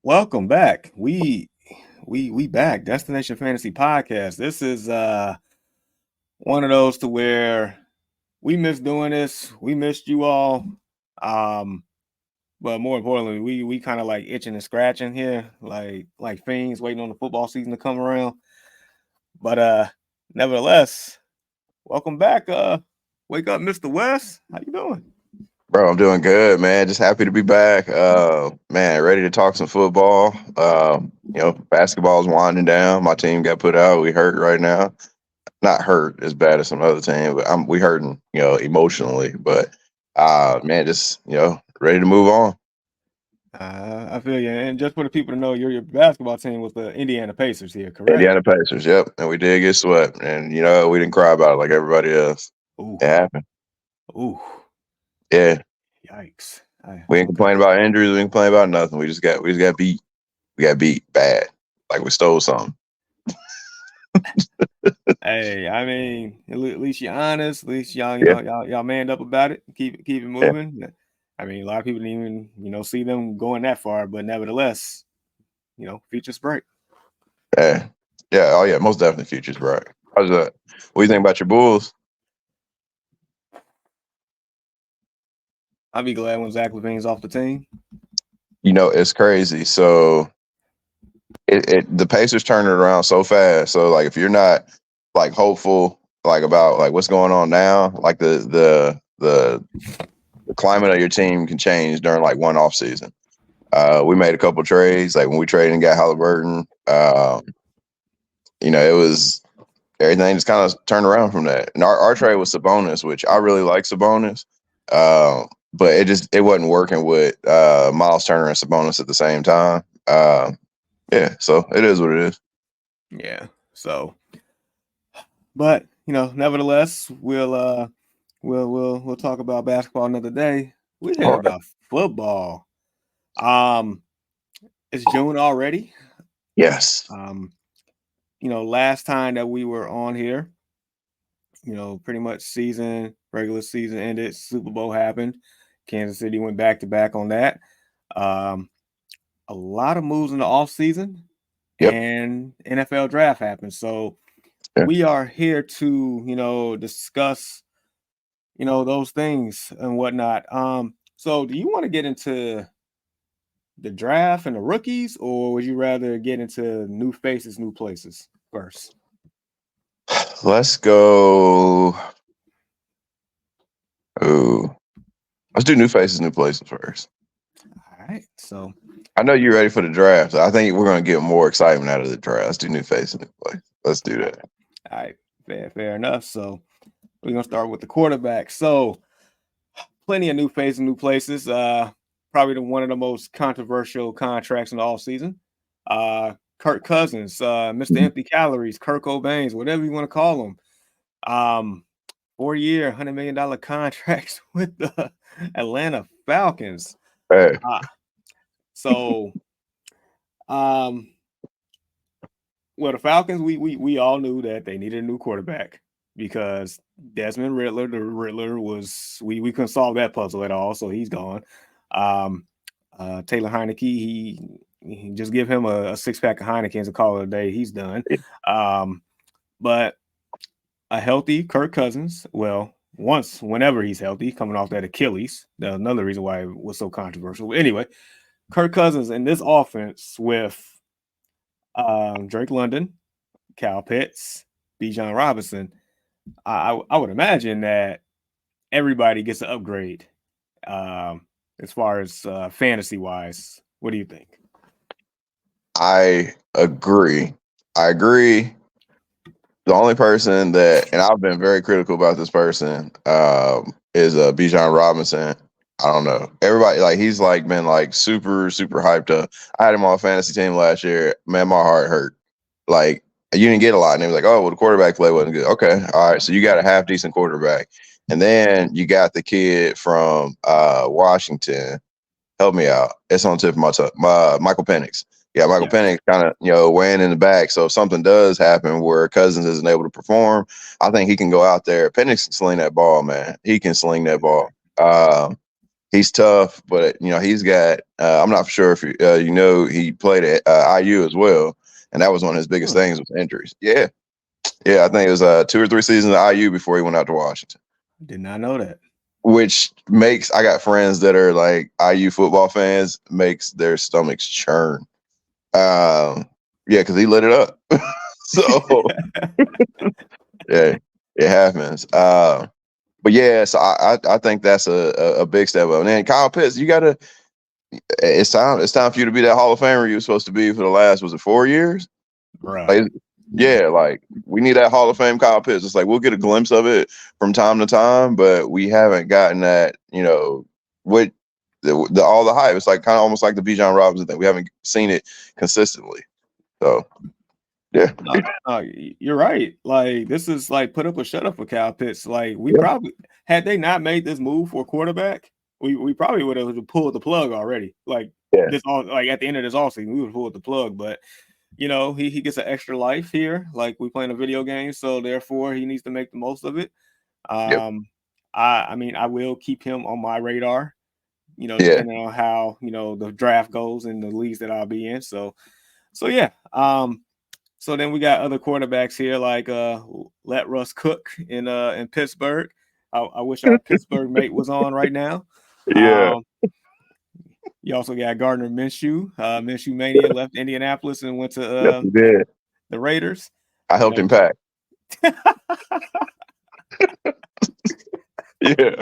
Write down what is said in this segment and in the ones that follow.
Welcome back. We back. Destination Fantasy Podcast. This is one of those to where we missed doing this. We missed you all. Um, but more importantly, we kind of like itching and scratching here, like fiends waiting on the football season to come around. But nevertheless, welcome back. Wake up, Mr. West. How you doing? Bro, I'm doing good, man. Just happy to be back. Man, ready to talk some football. Basketball's winding down. My team got put out. We hurt right now. Not hurt as bad as some other team, but we hurting, emotionally. But man, just ready to move on. I feel you. And just for the people to know, your basketball team was the Indiana Pacers here, correct? Indiana Pacers, yep. And we did get swept. And we didn't cry about it like everybody else. Ooh, It happened. ooh. Yeah. Yikes! We ain't Okay. complain about injuries, we ain't complain about nothing. We just got beat. We got beat bad. Like we stole something. Hey, I mean, at least you're honest. At least y'all, Yeah. y'all manned up about it. Keep it Yeah. moving. I mean, a lot of people didn't even, see them going that far, but nevertheless, future's bright. Yeah. Yeah. Oh, yeah. Most definitely futures bright. How's that? What do you think about your Bulls? I'll be glad when Zach LaVine's off the team. It's crazy. So the Pacers turn it around so fast. So like, if you're not like hopeful like about like what's going on now, like the climate of your team can change during like one off season. We made a couple trades, like when we traded and got Halliburton. It was everything just kind of turned around from that. And our trade was Sabonis, which I really like Sabonis. But it wasn't working with Miles Turner and Sabonis at the same time. Yeah, so it is what it is. Yeah. So, but nevertheless, we'll talk about basketball another day. We're here All right. about football. It's June already. Yes. Last time that we were on here, pretty much regular season ended, Super Bowl happened. Kansas City went back to back on that. A lot of moves in the offseason Yep. and NFL draft happened. So Yeah. we are here to, discuss, those things and whatnot. So do you want to get into the draft and the rookies, or would you rather get into new faces, new places first? Let's go. Ooh. Let's do new faces, new places first. All right. So I know you're ready for the draft. So I think we're going to get more excitement out of the draft. Let's do new faces, new places. Let's do that. all right, fair enough. So we're gonna start with the quarterback. So plenty of new faces, new places. Probably one of the most controversial contracts in the offseason. Kirk Cousins, Mr. Empty Calories, Kirk Cobains, whatever you want to call him. 4-year, $100 million contracts with the Atlanta Falcons. Hey. So, well, the Falcons, we all knew that they needed a new quarterback because Desmond Riddler, the Riddler was we couldn't solve that puzzle at all, so he's gone. Taylor Heineke, he just give him a 6-pack of Heineken's and call it a day. He's done. But a healthy Kirk Cousins, whenever he's healthy, coming off that Achilles, another reason why it was so controversial. But anyway, Kirk Cousins in this offense with Drake London, Cal Pitts, Bijan Robinson, I would imagine that everybody gets an upgrade as far as fantasy wise. What do you think? I agree. The only person that, and I've been very critical about this person, is Bijan Robinson. I don't know. Everybody he's been super, super hyped up. I had him on a fantasy team last year. Man, my heart hurt. Like you didn't get a lot, and he was like, "Oh, well, the quarterback play wasn't good." Okay, all right. So you got a half decent quarterback, and then you got the kid from Washington. Help me out. It's on the tip of my tongue. Michael Penix. Yeah, Michael Penix kind of, weighing in the back. So if something does happen where Cousins isn't able to perform, I think he can go out there. Penix can sling that ball, man. He can sling that ball. He's tough, but he's got. I'm not sure if he played at IU as well, and that was one of his biggest things was injuries. Yeah, I think it was 2 or 3 seasons at IU before he went out to Washington. Did not know that. Which makes I got friends that are like IU football fans, makes their stomachs churn. Yeah, because he lit it up. So yeah, it happens. But yeah, so I think that's a big step up. And then Kyle Pitts, you gotta. It's time for you to be that Hall of Famer you were supposed to be for the last, was it 4 years? Bro. Like, yeah, like we need that Hall of Fame Kyle Pitts. It's like we'll get a glimpse of it from time to time, but we haven't gotten that. With all the hype. It's like kind of almost like the Bijan Robinson thing. We haven't seen it consistently. So yeah, you're right. Like this is like put up or shut up for Kyle Pitts. Like we probably had they not made this move for quarterback, we probably would have pulled the plug already. Like this all like at the end of this offseason, we would have pulled the plug. But he gets an extra life here. Like we playing a video game, so therefore he needs to make the most of it. I mean I will keep him on my radar. Depending on how the draft goes and the leagues that I'll be in. So yeah. So then we got other quarterbacks here like let Russ cook in Pittsburgh. I wish our Pittsburgh mate was on right now. Yeah. You also got Gardner Minshew. Minshew Mania left Indianapolis and went to the Raiders. I helped him pack. Yeah.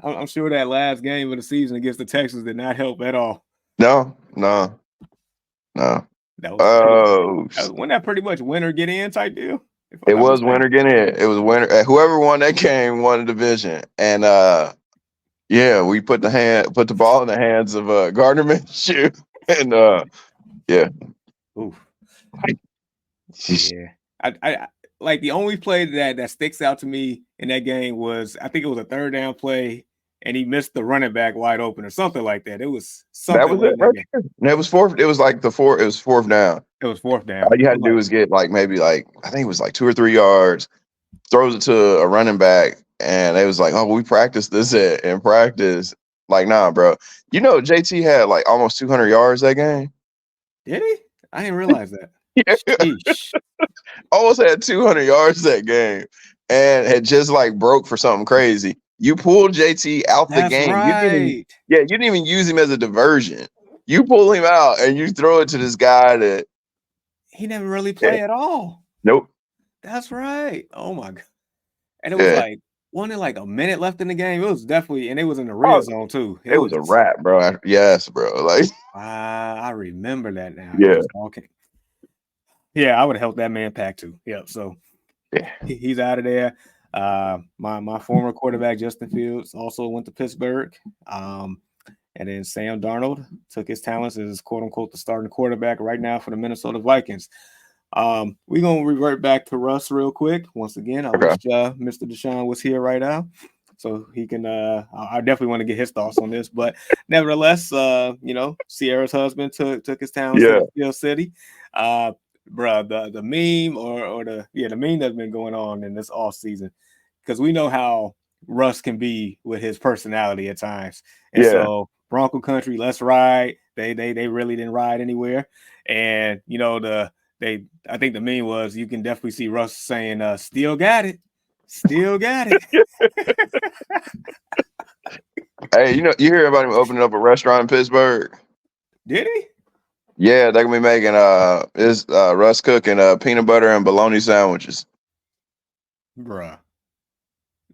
I'm sure that last game of the season against the Texans did not help at all. No. Wasn't that pretty much winner get in type deal? It was winner get in. It was winner. Whoever won that game won the division. And we put the ball in the hands of Gardner Minshew. And yeah. Oof. Yeah. I like the only play that sticks out to me in that game was I think it was a third down play and he missed the running back wide open or something like that. It was something. That was it. Right there. And it was fourth. It was like it was fourth down. It was fourth down. All you had to do was get maybe I think it was 2 or 3 yards, throws it to a running back, and it was like, oh, we practiced this in practice. Like, nah, bro. JT had almost 200 yards that game. Did he? I didn't realize that. Almost had 200 yards that game and had just broke for something crazy. You pulled JT out the game. Right. You didn't even use him as a diversion. You pull him out and you throw it to this guy that he never really played at all. Nope. That's right. Oh my God. And it was wasn't it a minute left in the game? It was definitely, and it was in the red zone too. It was a wrap, bro. Yes, bro. I remember that now. Yeah. Okay. Yeah, I would have helped that man pack too. Yep. So he's out of there. My former quarterback Justin Fields also went to Pittsburgh. And then Sam Darnold took his talents as quote unquote the starting quarterback right now for the Minnesota Vikings. We're gonna revert back to Russ real quick. Once again, I wish Mr. Deshaun was here right now. So he can I definitely want to get his thoughts on this. But nevertheless, Sierra's husband took his talents to Steel City. Bro, the meme or the meme that's been going on in this off season, because we know how Russ can be with his personality at times. And so Bronco Country, let's ride. They really didn't ride anywhere. And I think the meme was you can definitely see Russ saying, still got it. Still got it. Hey, you hear about him opening up a restaurant in Pittsburgh? Did he? Yeah, they're gonna be making Russ cooking peanut butter and bologna sandwiches. Bruh.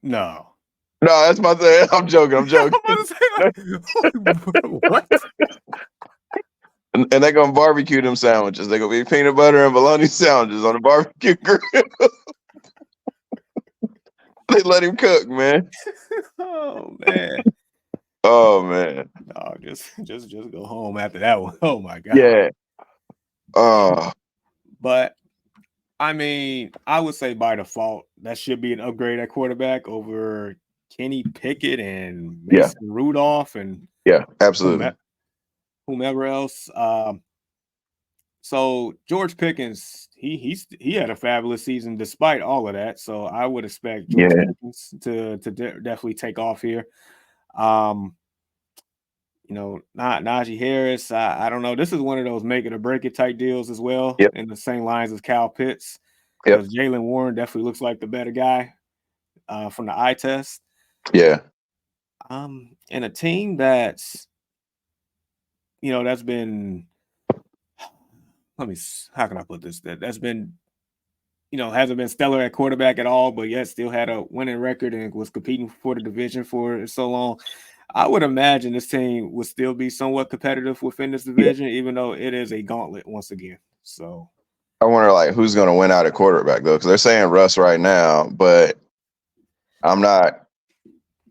No, that's my thing. I'm joking. I'm about to say, what? And they're gonna barbecue them sandwiches. They're gonna be peanut butter and bologna sandwiches on the barbecue grill. They let him cook, man. Oh man. No, just go home after that one. Oh my God. Yeah. But I mean, I would say by default that should be an upgrade at quarterback over Kenny Pickett and Mason Rudolph and absolutely whomever else. So George Pickens, he had a fabulous season despite all of that. So I would expect George Pickens to definitely take off here. Not Najee Harris. I don't know. This is one of those make it or break it type deals as well, Yep. in the same lines as Kyle Pitts, Yep. because Jalen Warren definitely looks like the better guy from the eye test. Yeah. And a team that's been, how can I put this? That's been, hasn't been stellar at quarterback at all, but yet still had a winning record and was competing for the division for so long. I would imagine this team would still be somewhat competitive within this Yeah. division, even though it is a gauntlet once again. So I wonder like who's going to win out at quarterback though, because they're saying Russ right now, but I'm not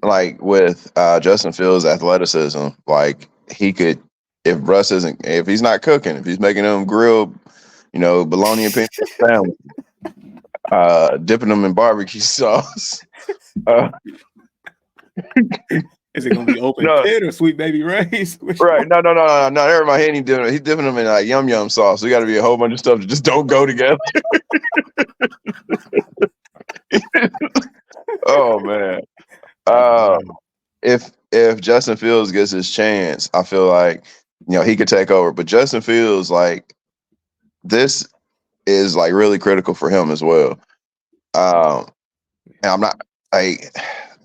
like with Justin Fields' athleticism. Like he could, if he's not cooking, if he's making them grilled, bologna and peanut sandwich, dipping them in barbecue sauce. is it going to be open No, pit or Sweet Baby Ray's? right? No. Never mind. He ain't doing it. He's dipping them in like yum yum sauce. So got to be a whole bunch of stuff that just don't go together. Oh man. If Justin Fields gets his chance, I feel like he could take over. But Justin Fields, like this is like really critical for him as well. And I'm not like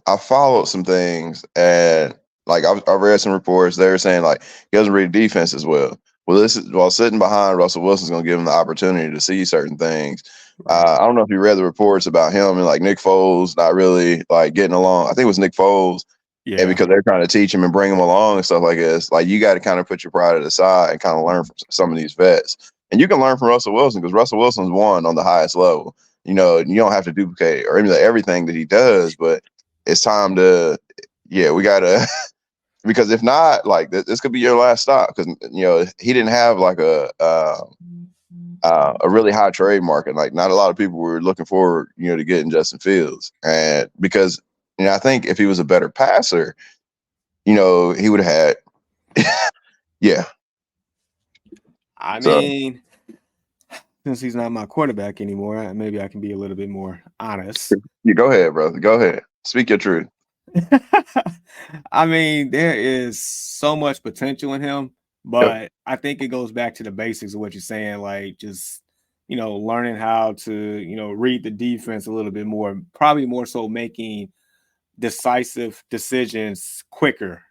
I followed some things and like I read some reports. They were saying like he doesn't read defense as well. Well, this is while sitting behind Russell Wilson's going to give him the opportunity to see certain things. I don't know if you read the reports about him and like Nick Foles not really like getting along. I think it was Nick Foles. Yeah. And because they're trying to teach him and bring him along and stuff like this, like you got to kind of put your pride to the side and kind of learn from some of these vets. And you can learn from Russell Wilson because Russell Wilson's won on the highest level. You don't have to duplicate or emulate everything that he does, but it's time to, we got to, because if not, like this could be your last stop because, he didn't have like a really high trade market. Like not a lot of people were looking forward, to getting Justin Fields. And because, I think if he was a better passer, he would have had, yeah. I mean, since he's not my quarterback anymore, maybe I can be a little bit more honest. You go ahead, brother. Go ahead. Speak your truth. I mean, there is so much potential in him, but I think it goes back to the basics of what you're saying, like just, learning how to, read the defense a little bit more, probably more so making decisive decisions quicker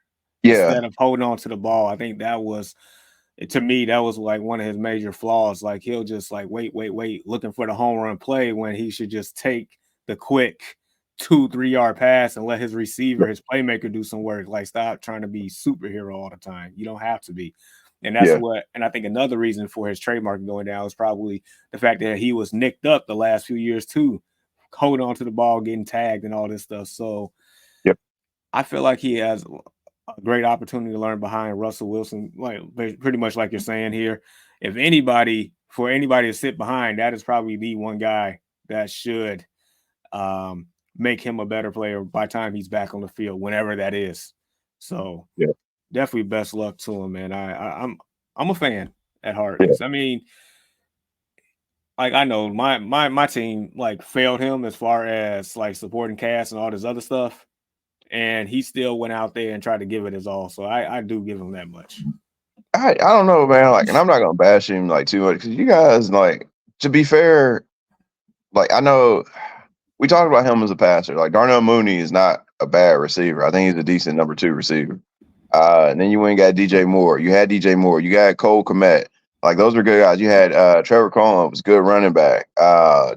instead of holding on to the ball. I think to me, that was like one of his major flaws. Like he'll just like wait, looking for the home run play when he should just take the quick 2-3 yard pass and let his receiver, his playmaker do some work. Like stop trying to be superhero all the time. You don't have to be. And that's and I think another reason for his trademark going down is probably the fact that he was nicked up the last few years too, holding on to the ball, getting tagged and all this stuff. So I feel like he has a great opportunity to learn behind Russell Wilson, like pretty much like you're saying here. If for anybody to sit behind, that is probably the one guy that should make him a better player by the time he's back on the field, whenever that is. So definitely best luck to him, man. I'm a fan at heart. I mean, like I know my team like failed him as far as like supporting cast and all this other stuff. And he still went out there and tried to give it his all. So I do give him that much. I don't know, man. Like, and I'm not gonna bash him like too much because you guys, like, to be fair, like I know we talked about him as a passer. Like Darnell Mooney is not a bad receiver. I think he's a decent number 2 receiver. And then you went and got DJ Moore. You had DJ Moore. You got Cole Kmet. Like those were good guys. You had Trevor Coleman was good running back,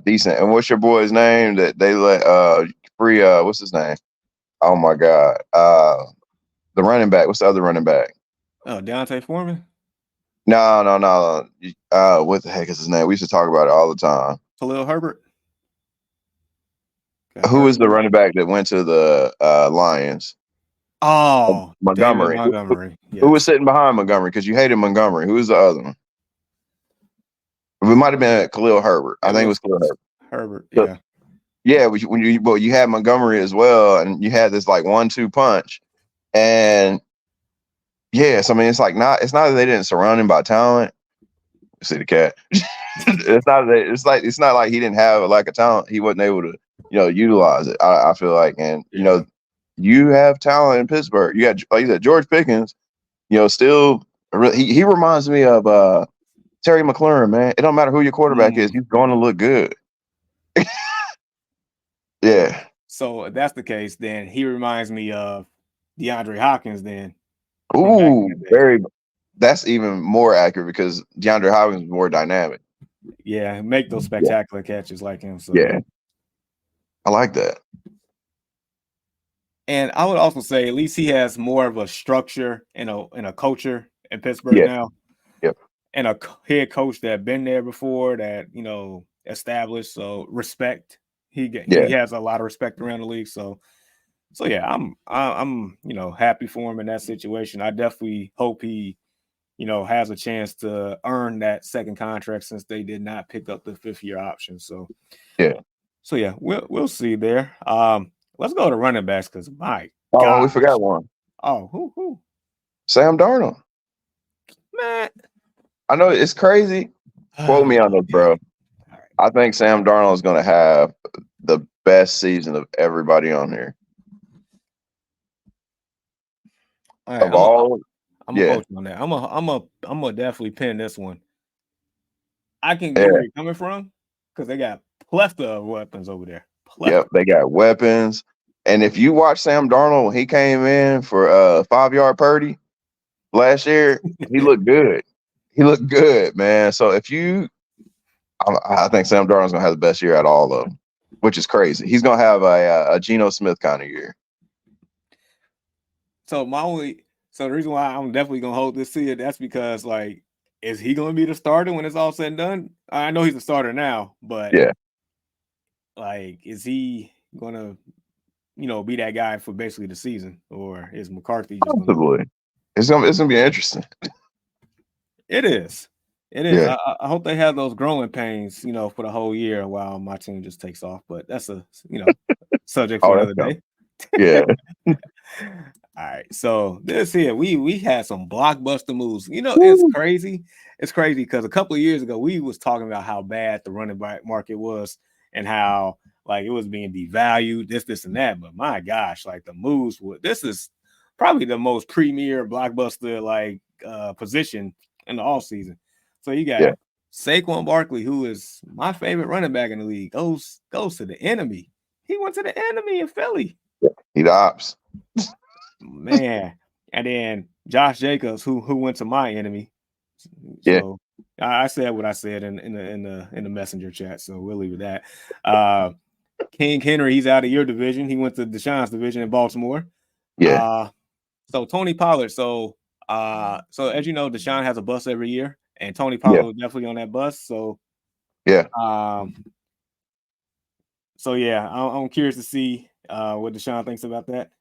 decent. And what's your boy's name that they let free? What's his name? Oh my God. The running back. What's the other running back? Oh, Deontay Foreman? No. What the heck is his name? We used to talk about it all the time. Khalil Herbert. Who was the running back that went to the Lions? Oh, Montgomery. Montgomery. Who was sitting behind Montgomery? Because you hated Montgomery. Who was the other one? It might have been Khalil Herbert. I think it was Khalil Herbert. Yeah. Yeah, when you had Montgomery as well, and you had this like 1-2 punch, and yes, I mean it's not that they didn't surround him by talent. See the cat. It's not like he didn't have a lack of talent. He wasn't able to utilize it. I feel like, and you have talent in Pittsburgh. You got, like you said, George Pickens. still he reminds me of Terry McLaurin, man. It don't matter who your quarterback is, he's going to look good. Yeah. So if that's the case, then he reminds me of DeAndre Hopkins then from back in Ooh, the day. that's even more accurate because DeAndre Hopkins is more dynamic. Yeah, make those Yeah. spectacular catches like him. So Yeah. I like that. and I would also say at least he has more of a structure and a culture in Pittsburgh Yeah. now. Yep. And a head coach that been there before that, established. So respect. Yeah. He has a lot of respect around the league. So yeah, I'm happy for him in that situation. I definitely hope he has a chance to earn that second contract since they did not pick up the 5th-year option. So yeah, we'll see there. Let's go to running backs because my Oh, we gosh. forgot one. Oh, who? Sam Darnold. Man. I know it's crazy. Quote me on this, bro. All right. I think Sam Darnold is going to have the best season of everybody on here. All right, Of all, I'm gonna yeah, quote you on that. I'm gonna definitely pin this one. I can get where yeah, you're coming from because they got plethora of weapons over there. yep. Plethora. They got weapons, and if you watch Sam Darnold when he came in for 5-yard Purdy last year, he looked good. He looked good, man. So I think Sam Darnold's gonna have the best year out of all of them, which is crazy. He's gonna have a Geno Smith kind of year. So the reason why I'm definitely gonna hold this to you, that's because like, is he gonna be the starter when it's all said and done? I know he's a starter now, but Yeah, like, is he gonna be that guy for basically the season, or is McCarthy just gonna? possibly. It's gonna be interesting. It is. It is. Yeah. I hope they have those growing pains, for the whole year while my team just takes off. But that's a subject for Oh, another that's day. coming. Yeah. All right. So this here, we had some blockbuster moves. It's Woo. crazy. It's crazy because a couple of years ago we was talking about how bad the running back market was and how like it was being devalued, this and that. But my gosh, like the moves this is probably the most premier blockbuster like position in the off season. So you Yeah. got Saquon Barkley, who is my favorite running back in the league, goes to the enemy. He went to the enemy in Philly. He the ops. Man. And then Josh Jacobs, who went to my enemy. Yeah. So I said what I said in the messenger chat. So we'll leave it at that. King Henry, he's out of your division. He went to Deshaun's division in Baltimore. Yeah. So Tony Pollard. So as you know, Deshaun has a bus every year, and Tony Yeah. Pollard was definitely on that bus. So Yeah. Yeah, I'm curious to see what Deshaun thinks about that.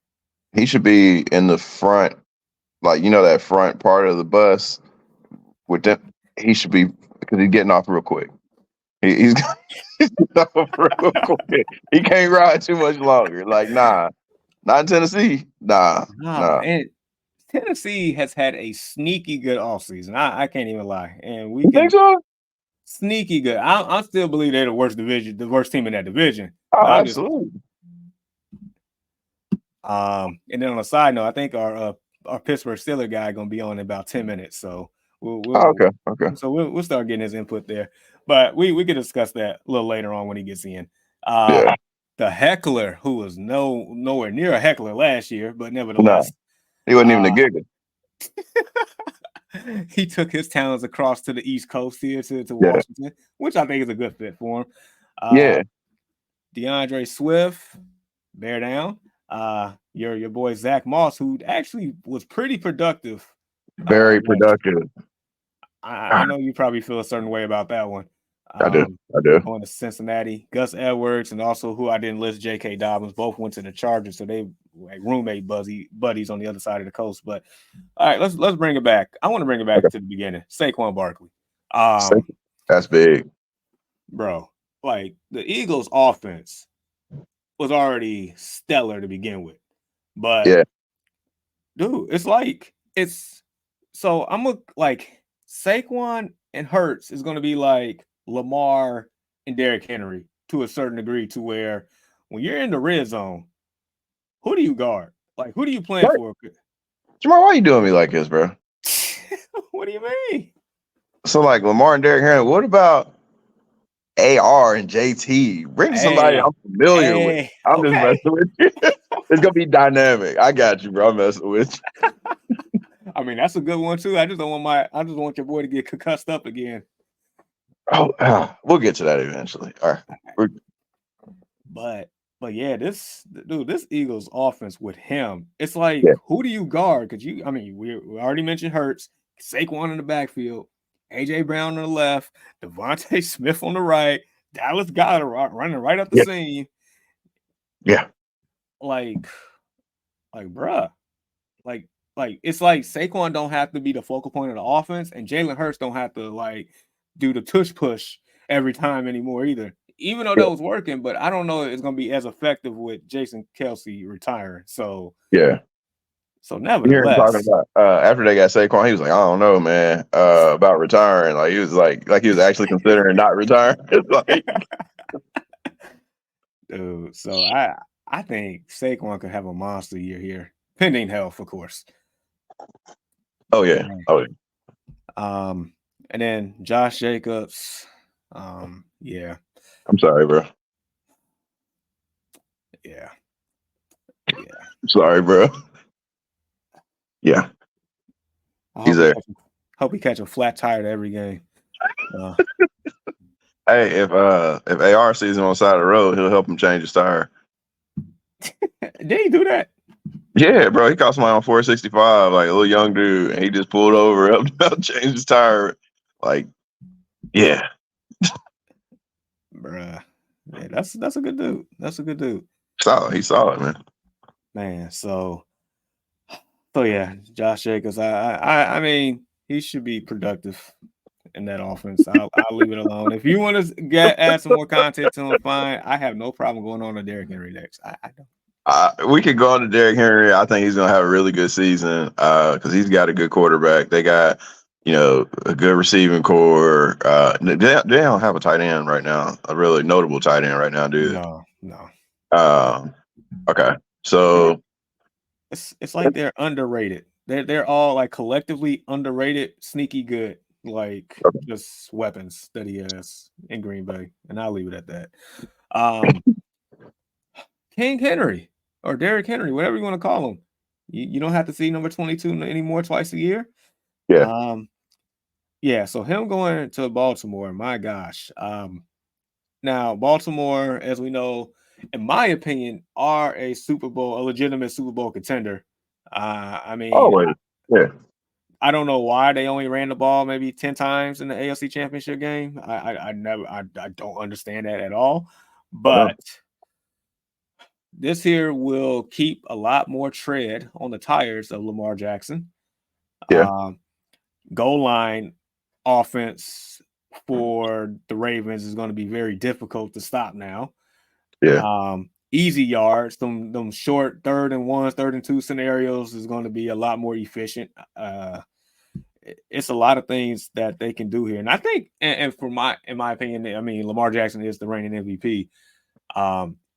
He should be in the front, like that front part of the bus with them. He should be because he's getting off real quick. He's getting off real quick. He can't ride too much longer. Like, nah, not in Tennessee. Nah. And Tennessee has had a sneaky good offseason. I can't even lie. And we You can think so? sneaky good. I still believe they're the worst team in that division. Oh, But I'm just absolutely. and then on a side note, I think our Pittsburgh Steelers guy gonna be on in about 10 minutes. So Oh, okay. we'll start getting his input there. But we could discuss that a little later on when he gets in. Yeah. The heckler, who was nowhere near a heckler last year, but No, nevertheless, he wasn't even a giggle. he took his talents across to the East Coast here to Yeah. Washington, which I think is a good fit for him. Yeah. DeAndre Swift, bear down. Your boy Zach Moss, who actually was pretty productive. Very productive. I know you probably feel a certain way about that one. I do. Going to Cincinnati. Gus Edwards and also who I didn't list, J.K. Dobbins, both went to the Chargers, so they like roommate buddies on the other side of the coast. But all right, let's bring it back. I want to bring it back to the beginning. Saquon Barkley. That's big, bro. Like the Eagles' offense was already stellar to begin with, but yeah, dude, so I'm like Saquon and Hurts is going to be like Lamar and Derrick Henry to a certain degree, to where when you're in the red zone, who do you guard? Like, who do you plan right. for? Jamal, why you doing me like this, bro? What do you mean? So like Lamar and Derrick Henry, what about AR and JT? Bring somebody Hey, I'm familiar with. hey, I'm just okay. messing with you. It's gonna be dynamic. I got you, bro. I'm messing with you. I mean, that's a good one too. I just want your boy to get concussed up again. Oh, we'll get to that eventually. All right. But yeah, this Eagles offense with him, it's like Yeah. who do you guard? Because I mean, we already mentioned Hurts, Saquon in the backfield, AJ Brown on the left, Devontae Smith on the right, Dallas Goedert running right up the Yeah. seam. Yeah. Like, bruh, like, it's like Saquon don't have to be the focal point of the offense, and Jalen Hurts don't have to like do the tush push every time anymore either. Even though Yeah. that was working, but I don't know if it's gonna be as effective with Jason Kelsey retiring. So Yeah. You hear him talking nevertheless, about after they got Saquon, he was like, I don't know, man, about retiring. Like he was like he was actually considering not retiring. It's like, dude. So I think Saquon could have a monster year here, pending health, of course. oh yeah. Man. Oh yeah. And then Josh Jacobs, yeah, I'm sorry, bro. yeah. I'm sorry, bro. Yeah. I He's there. hope he catch a flat tire to every game. Hey, if AR sees him on the side of the road, he'll help him change his tire. Did he do that? Yeah, bro. He caught somebody on 465, like a little young dude, and he just pulled over, helped change his tire. Like, yeah. Bruh. Yeah, that's a good dude. That's a good dude. Solid. He's solid, man. Man, so yeah, Josh Jacobs. I mean, he should be productive in that offense. I'll leave it alone. If you want to add some more content to him, fine. I have no problem going on to Derrick Henry next. I don't. We could go on to Derrick Henry. I think he's gonna have a really good season because he's got a good quarterback. They got a good receiving core. They don't have a tight end right now, a really notable tight end right now, do they? No. Okay, so It's like they're underrated. They're all like collectively underrated, sneaky good, like just weapons that he has in Green Bay, and I'll leave it at that. King Henry or Derrick Henry, whatever you want to call him. You don't have to see number 22 anymore twice a year. yeah. Yeah, so him going to Baltimore, my gosh. Now Baltimore, as we know, in my opinion, are a legitimate Super Bowl contender. I mean, Always, yeah. I don't know why they only ran the ball maybe 10 times in the AFC Championship game. I don't understand that at all. But this here will keep a lot more tread on the tires of Lamar Jackson. Yeah. Goal line offense for the Ravens is going to be very difficult to stop now. Yeah. Easy yards, them short 3rd and 1, 3rd and 2 scenarios is going to be a lot more efficient. It's a lot of things that they can do here, and I think, and in my opinion, I mean Lamar Jackson is the reigning MVP.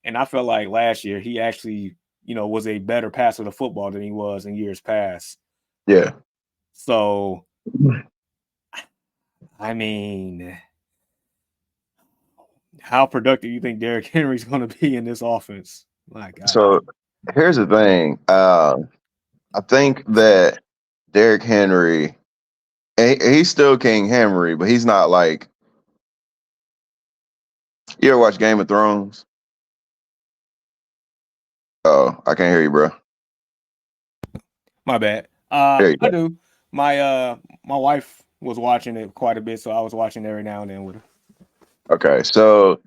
And I felt like last year he actually, was a better passer of football than he was in years past. Yeah. So, I mean, how productive do you think Derrick Henry's going to be in this offense? My God. So here's the thing. I think that Derrick Henry, he's still King Henry, but he's not like. You ever watch Game of Thrones? Oh, I can't hear you, bro. My bad. There you I go. do. My wife was watching it quite a bit, so I was watching every now and then with her. Okay, so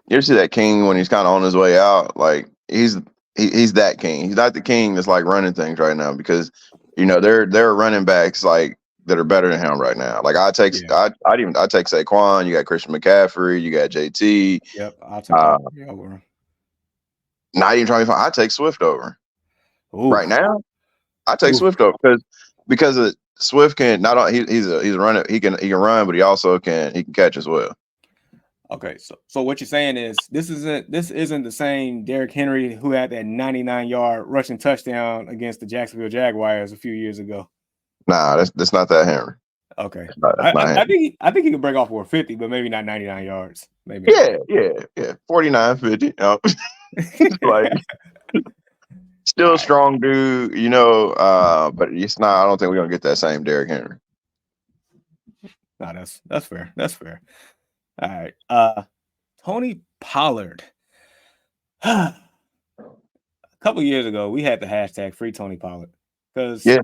you ever see that king when he's kind of on his way out? Like he's that king. He's not the king that's like running things right now because there are running backs like that are better than him right now. Like I'd take Saquon. You got Christian McCaffrey. You got JT. Yep, I'll take over him. Not even trying to find. I take Swift over right now. I take Swift over because Swift can not only he's a runner. He can run, but he also can catch as well. Okay, so what you're saying is this isn't the same Derrick Henry who had that 99-yard rushing touchdown against the Jacksonville Jaguars a few years ago. Nah, that's not that Henry. Okay. That's not him. I think he could break off for 50, but maybe not 99 yards. Maybe not. Yeah. 49, 50. Like All still a right. strong dude, but it's not. I don't think we're gonna get that same Derrick Henry. No, that's fair. That's fair. All right. Tony Pollard. A couple years ago, we had the hashtag free Tony Pollard because Yeah,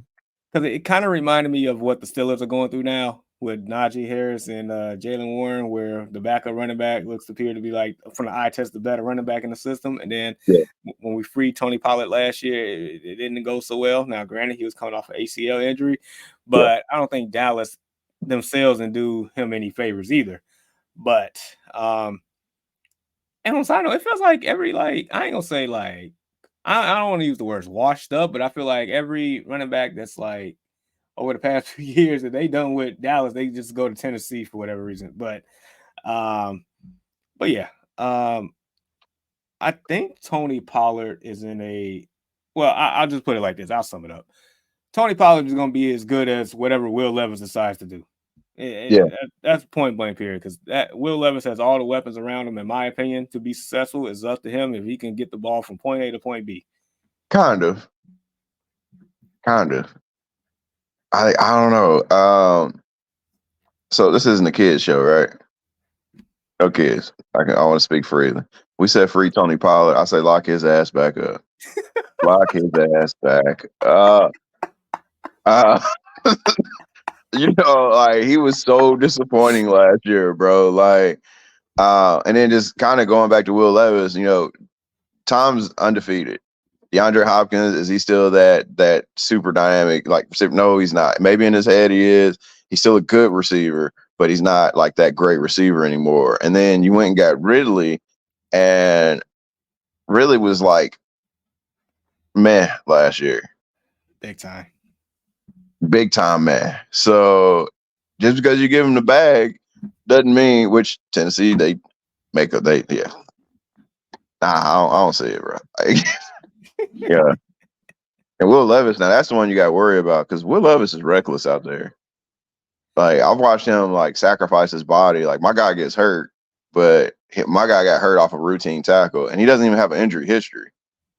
it kind of reminded me of what the Steelers are going through now with Najee Harris and Jalen Warren, where the backup running back looks to appear to be like from the eye test the better running back in the system. And then yeah, when we freed Tony Pollard last year, it didn't go so well. Now, granted, he was coming off an ACL injury, yeah. but I don't think Dallas themselves and do him any favors either. But and on side note, it feels like every I ain't gonna say I don't want to use the words washed up, but I feel like every running back that's like over the past few years that they done with Dallas, they just go to Tennessee for whatever reason. Um, but yeah, I think Tony Pollard is in a well, I'll just put it like this. I'll sum it up. Tony Pollard is going to be as good as whatever Will Levis decides to do. Yeah, That's point blank period because that Will Levis has all the weapons around him, in my opinion, to be successful. It's up to him if he can get the ball from point A to point B. kind of, kind of. I don't know. So this isn't a kids show, right? No kids. I want to speak freely. We said free Tony Pollard. I say lock his ass back up. Lock his ass back. Uh, like he was so disappointing last year, bro. And then just kind of going back to Will Levis, Tom's undefeated. DeAndre Hopkins, is he still that super dynamic? No, he's not. Maybe in his head he is. He's still a good receiver, but he's not like that great receiver anymore. And then you went and got Ridley, and Ridley was like meh last year. Big time. Big time meh. So just because you give him the bag doesn't mean, which Tennessee, they yeah. Nah, I don't see it, bro. Yeah. And Will Levis, now that's the one you got to worry about because Will Levis is reckless out there. Like I've watched him sacrifice his body. Like my guy gets hurt, but my guy got hurt off a routine tackle, and he doesn't even have an injury history.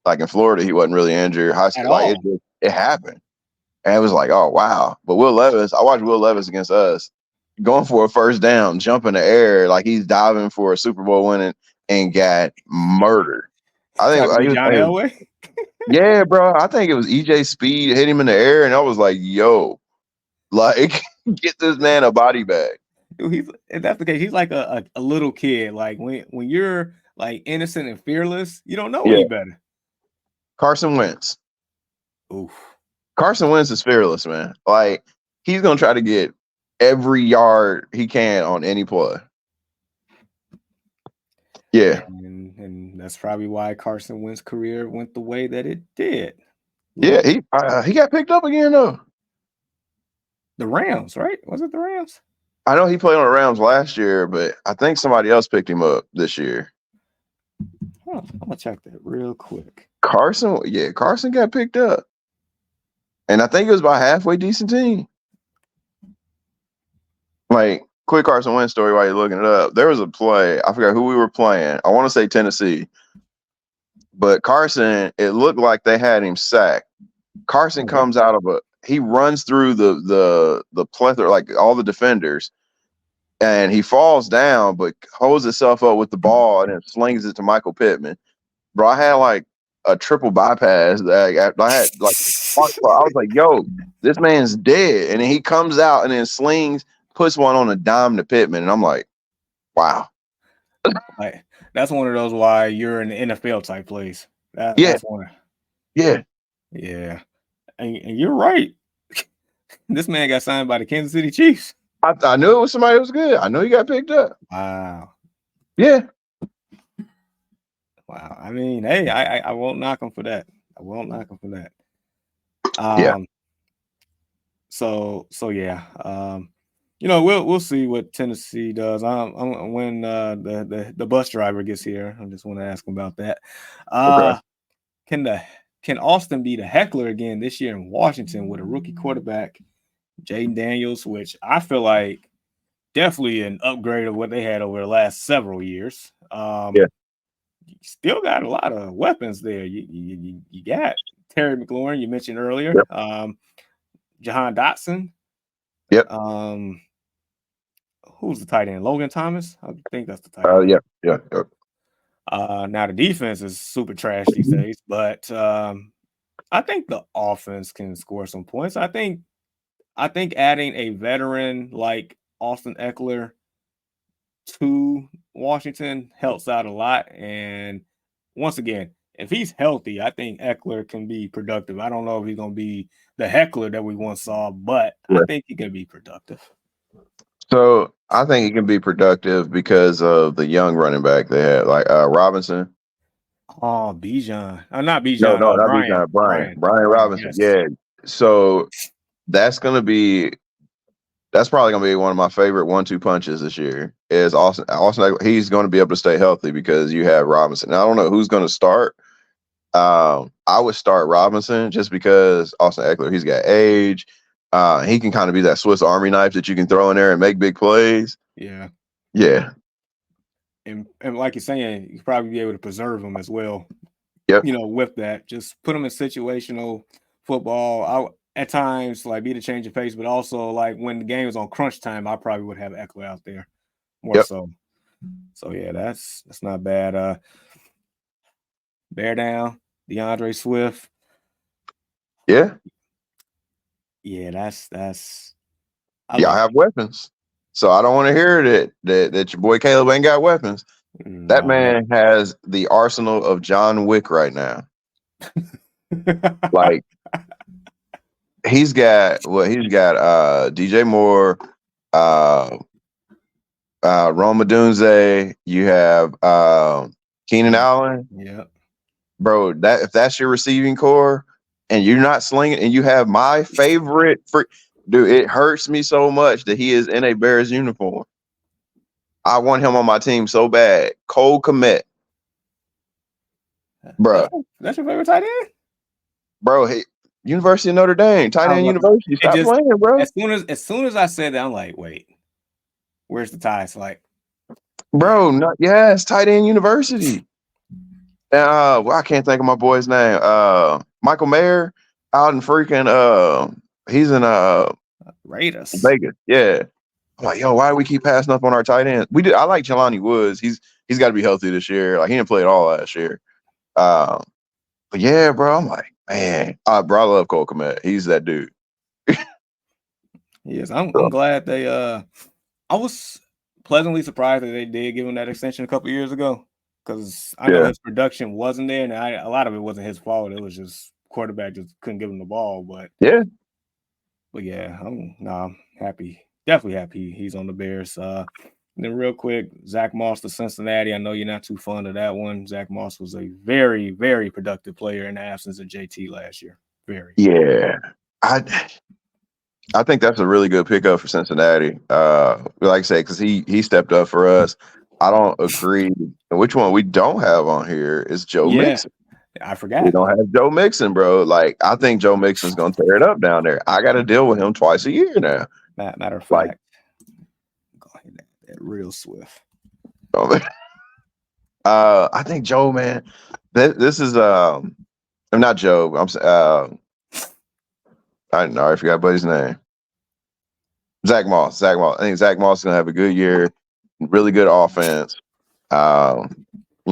Like in Florida, he wasn't really injured. High At school, all. it happened, and it was like, oh wow. But Will Levis, I watched Will Levis against us, going for a first down, jump in the air like he's diving for a Super Bowl winning, and got murdered. I Trying to think be he was. John Elway. Yeah, bro. I think it was EJ Speed hit him in the air, and I was like, yo, get this man a body bag. Dude, if that's the case, he's like a little kid. Like when you're like innocent and fearless, you don't know Yeah. any better. Carson Wentz. Oof. Carson Wentz is fearless, man. Like, he's going to try to get every yard he can on any play. Yeah. And that's probably why Carson Wentz's career went the way that it did. Yeah, he got picked up again, though. The Rams, right? Was it the Rams? I know he played on the Rams last year, but I think somebody else picked him up this year. Huh, I'm going to check that real quick. Carson got picked up. And I think it was by halfway decent team. Like, quick Carson Wentz story while you're looking it up. There was a play. I forgot who we were playing. I want to say Tennessee. But Carson, it looked like they had him sacked. Carson comes out of he runs through the plethora, like all the defenders, and he falls down, but holds himself up with the ball and then slings it to Michael Pittman. Bro, I had like a triple bypass. I had I was like, yo, this man's dead. And then he comes out and then slings, puts one on a dime to Pittman. And I'm like, wow. Like, that's one of those why you're in the NFL type plays. Yeah. That's one. Yeah. Yeah. And you're right. This man got signed by the Kansas City Chiefs. I knew it was somebody who was good. I knew he got picked up. Wow. Yeah. Wow. I mean, hey, I won't knock him for that. I won't knock him for that. Yeah. So yeah. We'll see what Tennessee does. When the bus driver gets here, I just want to ask him about that. Okay. Can Austin be the heckler again this year in Washington with a rookie quarterback Jaden Daniels, which I feel like definitely an upgrade of what they had over the last several years. Yeah. You still got a lot of weapons there. You got Terry McLaurin, you mentioned earlier. Yep. Jahan Dotson. Yep. Um, who's the tight end? Logan Thomas? I think that's the tight end. Yeah. Yeah. Yep. Now the defense is super trash these days, but I think the offense can score some points. I think adding a veteran like Austin Eckler to Washington helps out a lot. And once again, if he's healthy, I think Eckler can be productive. I don't know if he's going to be the heckler that we once saw, but I Yeah. think he can be productive. So I think he can be productive because of the young running back they had, like Robinson. Oh, Bijan. Not No, Bijan. no, not Brian. Bijan. Brian. Brian. Brian Brian. Robinson. Yes. Yeah. So that's gonna be that's probably gonna be one of my favorite 1-2 punches this year. Is Austin? Austin, he's going to be able to stay healthy because you have Robinson. Now, I don't know who's going to start. I would start Robinson just because Austin Eckler, he's got age. He can kind of be that Swiss Army knife that you can throw in there and make big plays. Yeah. Yeah. And like you're saying, you probably be able to preserve him as well. Yep. With that, just put him in situational football. I at times like be the change of pace, but also like when the game is on crunch time, I probably would have Eckler out there more Yep. so. So yeah, that's not bad. Bear down, DeAndre Swift. Yeah. Yeah, that's I Y'all love have weapons. So I don't want to hear that your boy Caleb ain't got weapons. it. That No, man has the arsenal of John Wick right now. Like he's got DJ Moore, uh Roma Dunze, you have Keenan Allen. yeah. Bro, that if that's your receiving core and you're not slinging and you have my favorite dude, it hurts me so much that he is in a Bears uniform. I want him on my team so bad. Cole Kmet. Bruh. That's your favorite tight end? Bro, hey, University of Notre Dame, tight I was end about to, university. it Stop just playing, bro. as soon as I said that, I'm like, wait, where's the ties? Like, yeah. Bro, tight end university. Well, I can't think of my boy's name. Michael Mayer out in freaking he's in Raiders. Vegas. Yeah. I'm like, yo, why do we keep passing up on our tight end? I like Jelani Woods. He's got to be healthy this year. Like he didn't play at all last year. But yeah, bro, I'm like, man, bro, I love Cole Kmet. He's that dude. Yes, I'm glad they I was pleasantly surprised that they did give him that extension a couple years ago because I know his production wasn't there, and a lot of it wasn't his fault. It was just quarterback just couldn't give him the ball. But yeah, I'm happy, definitely happy he's on the Bears. Then real quick, Zach Moss to Cincinnati. I know you're not too fond of that one. Zach Moss was a very, very productive player in the absence of JT last year. Very. Yeah. I think that's a really good pickup for Cincinnati. Like I say, because he stepped up for us. I don't agree. Which one we don't have on here is Joe Mixon. I forgot. We don't have Joe Mixon, bro. Like I think Joe Mixon's gonna tear it up down there. I got to deal with him twice a year now. Matter of fact, go ahead that real swift. I think Joe, man. This is I'm not Joe. I know I forgot buddy's name. Zach Moss. I think Zach Moss is gonna have a good year. Really good offense. You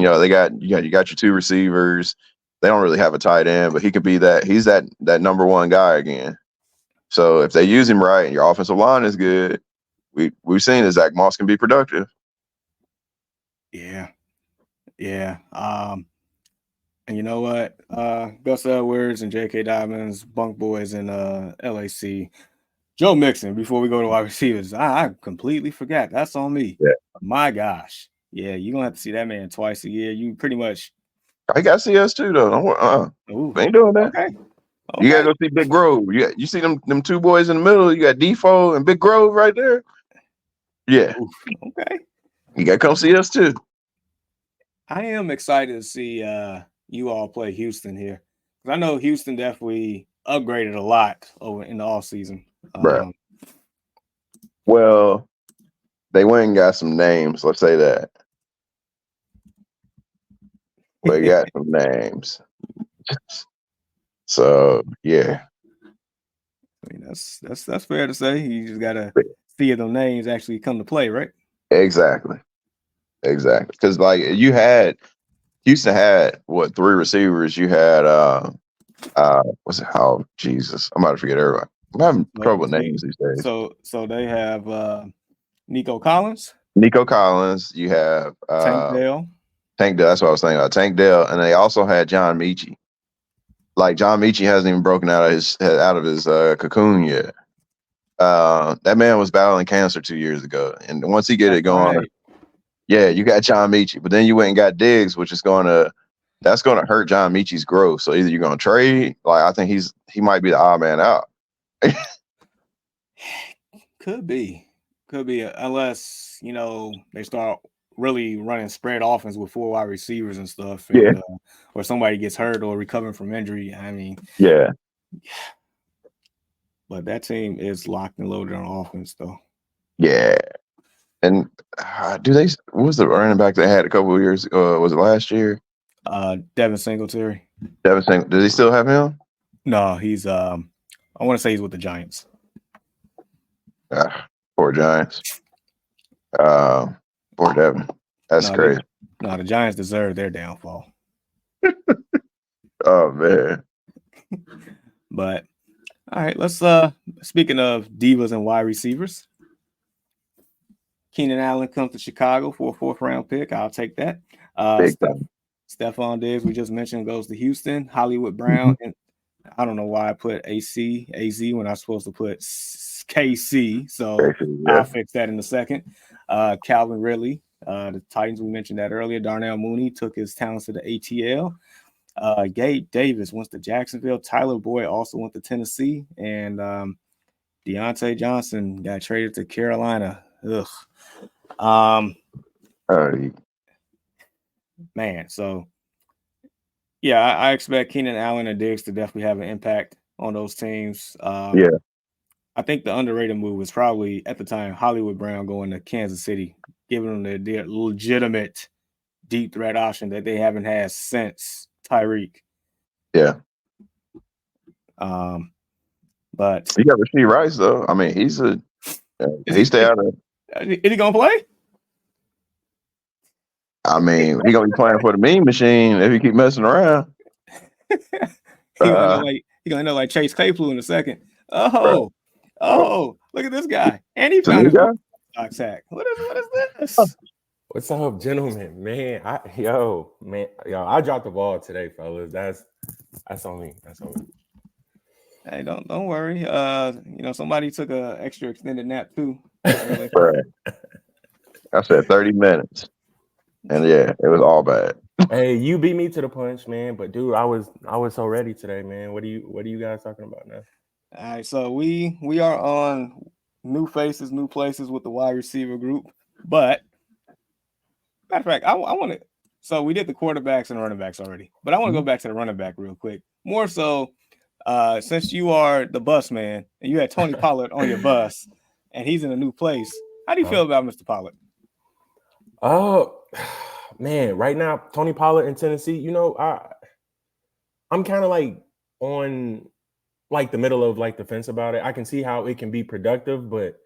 got your two receivers. They don't really have a tight end, but he could be that. He's that number one guy again. So if they use him right and your offensive line is good, we've seen that Zach Moss can be productive. Yeah. And you know what? Gus Edwards and J.K. Dobbins, bunk boys in LAC. Joe Mixon, before we go to wide receivers, I completely forgot. That's on me. Yeah. My gosh. Yeah, you're going to have to see that man twice a year. You pretty much. I got CS too, though. We ain't doing that. Okay. You got to go see Big Grove. You see them two boys in the middle? You got Defoe and Big Grove right there? Yeah. Oof. Okay. You got to come see us too. I am excited to see you all play Houston here. Because I know Houston definitely upgraded a lot over in the offseason. Bruh. Um, Well, they went and got some names. Let's say that. We got some names. So yeah, I mean, that's fair to say. You just gotta see if those names actually come to play, right? exactly. Because like Houston had what, 3 receivers? You had what's it? Oh Jesus, I'm about to forget everybody. I'm having trouble with names these days. So they have Nico Collins, Nico Collins. You have Tank Dell. Tank Dell. That's what I was thinking about. Tank Dell, and they also had John Michie. Like John Michie hasn't even broken out of his cocoon yet. That man was battling cancer 2 years ago, and once he get That's it going, right. yeah, you got John Michie. But then you went and got Diggs, which is that's gonna hurt John Michie's growth. So either you're gonna trade, like I think he might be the odd man out. Could be, unless they start really running spread offense with 4 wide receivers and stuff, Yeah, and or somebody gets hurt or recovering from injury. I mean, yeah, but that team is locked and loaded on offense, though. yeah. And what was the running back they had a couple of years ago? Was it last year? Devin Singletary. Devin Singletary. Does he still have him? No, he's I want to say he's with the Giants. Poor Giants. Poor Devin. That's crazy. The Giants deserve their downfall. Oh man. But all right, let's speaking of divas and wide receivers. Keenan Allen comes to Chicago for a 4th-round pick. I'll take that. Stephon Diggs, we just mentioned, goes to Houston. Hollywood Brown, and I don't know why I put AZ when I was supposed to put KC. So I'll fix that in a second. Calvin Ridley, the Titans, we mentioned that earlier. Darnell Mooney took his talents to the ATL. Gabe Davis went to Jacksonville. Tyler Boyd also went to Tennessee. And Deontay Johnson got traded to Carolina. Man, so yeah, I expect Keenan Allen and Diggs to definitely have an impact on those teams. Yeah. I think the underrated move was probably at the time Hollywood Brown going to Kansas City, giving them their legitimate deep threat option that they haven't had since Tyreek. Yeah. But you got Rashee Rice though. I mean, he stay out of. Is he gonna play? I mean, he gonna be playing for the Mean Machine if he keep messing around. He gonna end up like Chase Claypool in a second. Oh, look at this guy, and he found his box sack. What is this? What's up, gentlemen? Man, I dropped the ball today, fellas. That's on me. That's on me. Hey, don't worry. Somebody took a extra extended nap too. Right. I said 30 minutes. And yeah, it was all bad. Hey, you beat me to the punch, man. But dude, I was so ready today, man. What are you guys talking about now? All right, so we are on new faces, new places with the wide receiver group. But matter of fact, I want to. So we did the quarterbacks and running backs already, but I want to go back to the running back real quick. More so, since you are the bus man and you had Tony Pollard on your bus, and he's in a new place. How do you feel about Mr. Pollard? Man, right now, Tony Pollard in Tennessee, I'm kind of like on like the middle of like the fence about it. I can see how it can be productive, but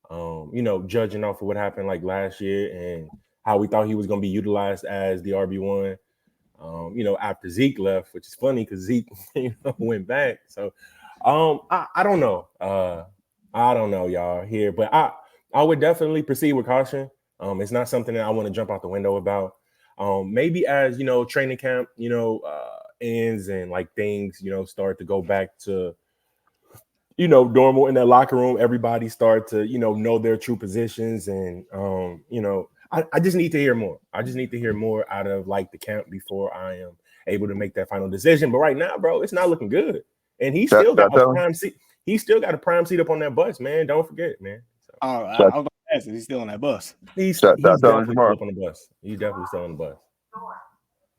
judging off of what happened like last year and how we thought he was going to be utilized as the RB1, after Zeke left, which is funny because Zeke went back. So I don't know. I don't know, y'all here, but I would definitely proceed with caution. It's not something that I want to jump out the window about. Maybe as training camp, ends and like things, start to go back to, normal in that locker room. Everybody start to, know their true positions, and I just need to hear more. I just need to hear more out of like the camp before I am able to make that final decision. But right now, bro, it's not looking good, and he still got a prime seat. He still got a prime seat up on that bus, man. Don't forget, man. I was about to ask, is he still on that bus? He's definitely still up on the bus. He's definitely still on the bus.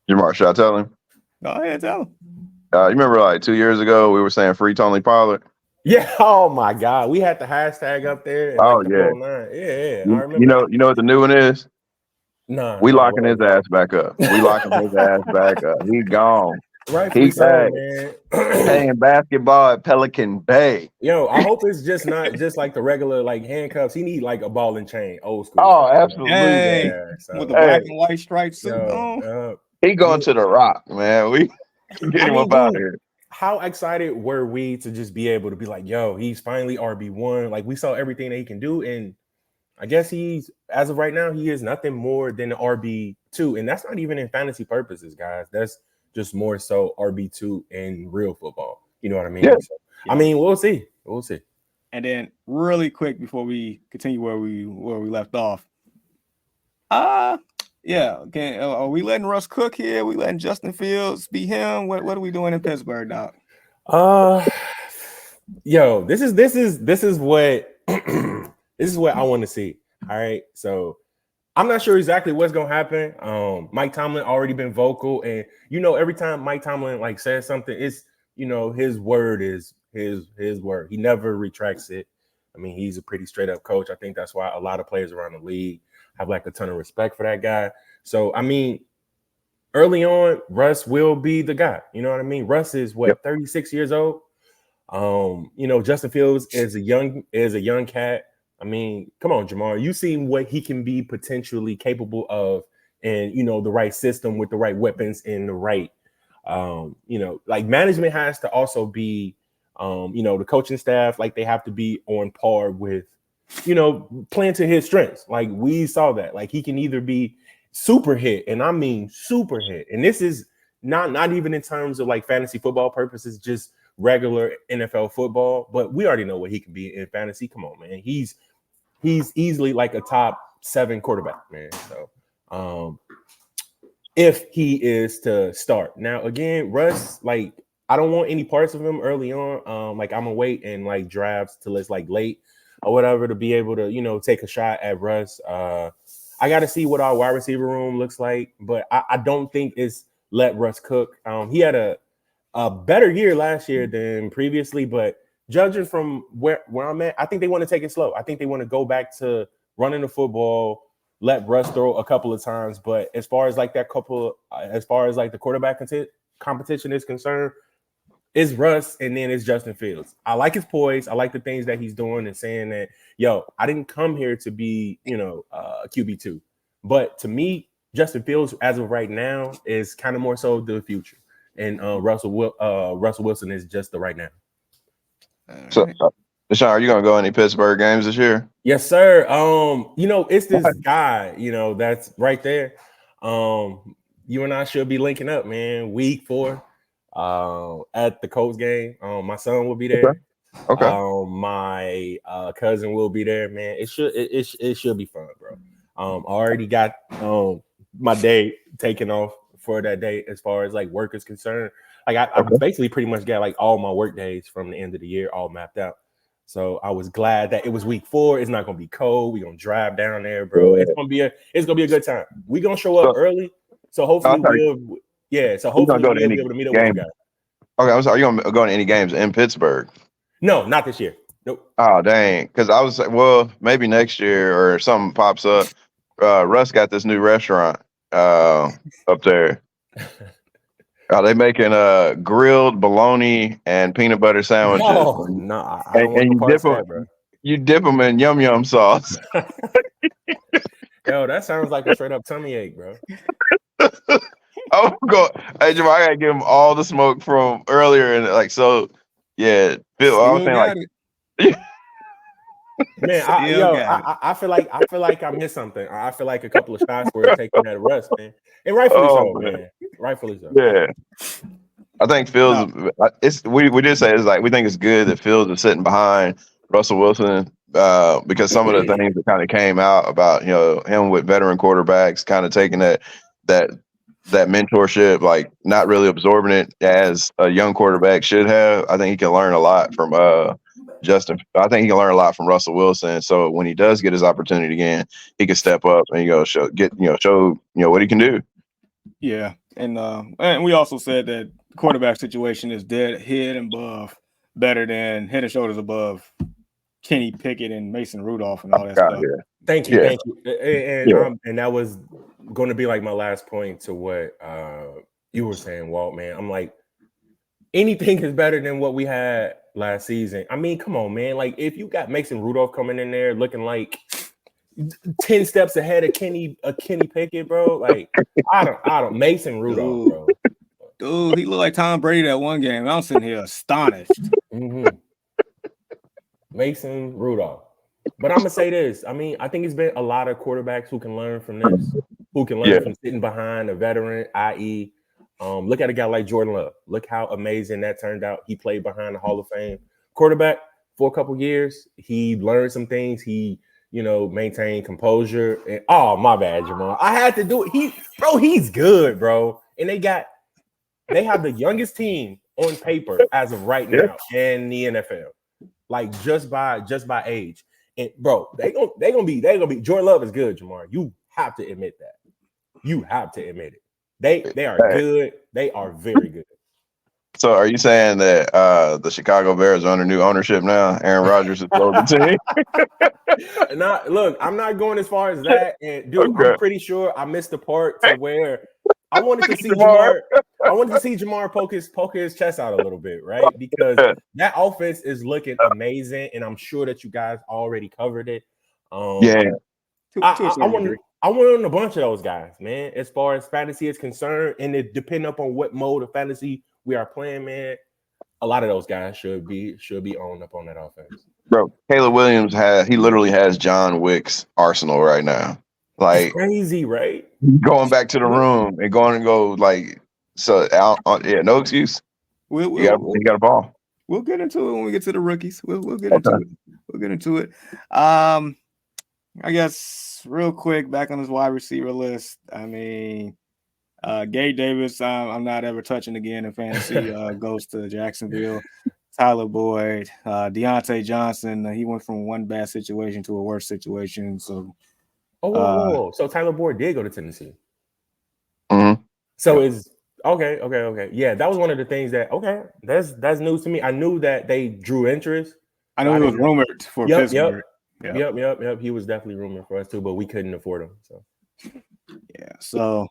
Jamar, should I tell him? Go ahead, tell him. You remember like 2 years ago we were saying free Tony Pollard? Yeah. Oh my God. We had the hashtag up there and like Oh the yeah. whole nine. Yeah. I You remember that. know what the new one is? Nah. We locking What his was ass back up. We locking his ass back up. He gone. it? Rightfully He so, back man. playing basketball at Pelican Bay. Yo, I hope it's just not just like the regular like handcuffs. He need like a ball and chain, old school Oh, stuff. absolutely. Dang, Yeah. with the So Hey, black and white striped suit yo, on. he going yeah. to the Rock, man. We get I him mean, up out of dude, here. how excited were we to just be able to be like, yo, he's finally RB1. Like we saw everything that he can do. And I guess he's as of right now, he is nothing more than an RB2. And that's not even in fantasy purposes, guys. That's just more so RB2 in real football. You know what I mean? Yeah. So, I mean, we'll see. We'll see. And then really quick before we continue where we left off. Yeah. Okay. Are we letting Russ cook here? Are we letting Justin Fields be him? What are we doing in Pittsburgh, Doc? Yo, this is what this is what I want to see. All right. So I'm not sure exactly what's gonna happen. Mike Tomlin already been vocal, and every time Mike Tomlin like says something, it's his word is his word. He never retracts it. I mean, he's a pretty straight up coach. I think that's why a lot of players around the league have like a ton of respect for that guy. So I mean, early on, Russ will be the guy. You know what I mean? Russ is what 36 years old. Justin Fields is a young cat. I mean, come on, Jamar. You seen what he can be potentially capable of, and the right system with the right weapons and the right, like management has to also be, the coaching staff, like they have to be on par with, playing to his strengths. Like we saw that, like he can either be super hit, and I mean super hit, and this is not even in terms of like fantasy football purposes, just regular NFL football, but we already know what he can be in fantasy. Come on, man. He's easily like a top 7 quarterback, man. So if he is to start. Now again, Russ, like I don't want any parts of him early on. Like I'm gonna wait and like drafts till it's like late or whatever to be able to, take a shot at Russ. I gotta see what our wide receiver room looks like, but I don't think it's let Russ cook. He had a better year last year than previously, but judging from where I'm at, I think they want to take it slow. I think they want to go back to running the football, let Russ throw a couple of times. But as far as like the quarterback competition is concerned, it's Russ and then it's Justin Fields. I like his poise. I like the things that he's doing and saying that, yo, I didn't come here to be, a QB2. But to me, Justin Fields, as of right now, is kind of more so the future. And Russell Wilson is just the right now. So, Deshaun, are you gonna go any Pittsburgh games this year? Yes, sir. It's this guy, that's right there. You and I should be linking up, man. Week 4, at the Colts game. My son will be there. Okay. My cousin will be there, man. It should be fun, bro. I already got my day taken off for that day as far as like work is concerned. Like I basically pretty much got like all my work days from the end of the year all mapped out. So I was glad that it was week 4. It's not gonna be cold. We're gonna drive down there, bro. Yeah. It's gonna be a good time. We're gonna show up early. So hopefully we'll be able to meet up with you guys. Okay, I'm sorry. Are you gonna go to any games in Pittsburgh? No, not this year. Nope. Oh dang! Because I was like, well, maybe next year or something pops up. Russ got this new restaurant up there. They making grilled bologna and peanut butter sandwiches. Oh, no, I don't want no parts of that, bro. You dip them in yum yum sauce. Yo, that sounds like a straight up tummy ache, bro. Oh, go. Hey, Jamal, I gotta give him all the smoke from earlier, and like so. Yeah, Bill. I was saying like. Man, I feel like I missed something. I feel like a couple of shots were taken at Russ, man, and rightfully so, man. Rightfully so. Yeah, I think Fields. We did say it's like we think it's good that Fields is sitting behind Russell Wilson because some of the things that kind of came out about him with veteran quarterbacks kind of taking that mentorship, like not really absorbing it as a young quarterback should have. I think he can learn a lot from Justin. I think he can learn a lot from Russell Wilson. So when he does get his opportunity again, he can step up and show what he can do. Yeah, and we also said that the quarterback situation is dead head and above better than head and shoulders above Kenny Pickett and Mason Rudolph and all that God, stuff. yeah. Thank you, Yeah. thank you. And that was going to be like my last point to what you were saying, Walt. Man, I'm like, anything is better than what we had last season. I mean, come on, man. Like, if you got Mason Rudolph coming in there looking like 10 steps ahead of Kenny Pickett, bro. Like, I don't Mason Rudolph, bro. Dude, he looked like Tom Brady that one game. I'm sitting here astonished. Mm-hmm. Mason Rudolph. But I'm gonna say this. I mean, I think it's been a lot of quarterbacks who can learn from this, who can learn from sitting behind a veteran, i.e., look at a guy like Jordan Love. Look how amazing that turned out. He played behind the Hall of Fame quarterback for a couple years. He learned some things. He, maintained composure. And my bad, Jamal. I had to do it. He's good, bro. And they have the youngest team on paper as of right now in the NFL. Like just by age. And bro, they gonna be Jordan Love is good, Jamar. You have to admit that. You have to admit it. They are good. They are very good. So are you saying that the Chicago Bears are under new ownership now? Aaron Rodgers is closing the team? Look, I'm not going as far as that. And dude, okay. I'm pretty sure I missed the part to where I wanted to see Jamar. I wanted to see Jamar poke his chest out a little bit, right? Because that offense is looking amazing, and I'm sure that you guys already covered it. I want on a bunch of those guys, man. As far as fantasy is concerned, and it depending upon what mode of fantasy we are playing, man, a lot of those guys should be owned up on that offense. Bro, Caleb Williams literally has John Wick's arsenal right now. Like, it's crazy, right? Going back to the room and going and go like so. No excuse. You got a ball. We'll get into it when we get to the rookies. We'll get into it. We'll get into it. I guess real quick back on this wide receiver list. I mean, Gabe Davis, I'm not ever touching again in fantasy. Goes to Jacksonville. Tyler Boyd, Deontay Johnson. He went from one bad situation to a worse situation. So, whoa. So Tyler Boyd did go to Tennessee. Mm-hmm. So is okay. Yeah, that was one of the things that that's news to me. I knew that they drew interest. I know he was rumored for Pittsburgh. Yep. He was definitely rumored for us too, but we couldn't afford him. So yeah. So,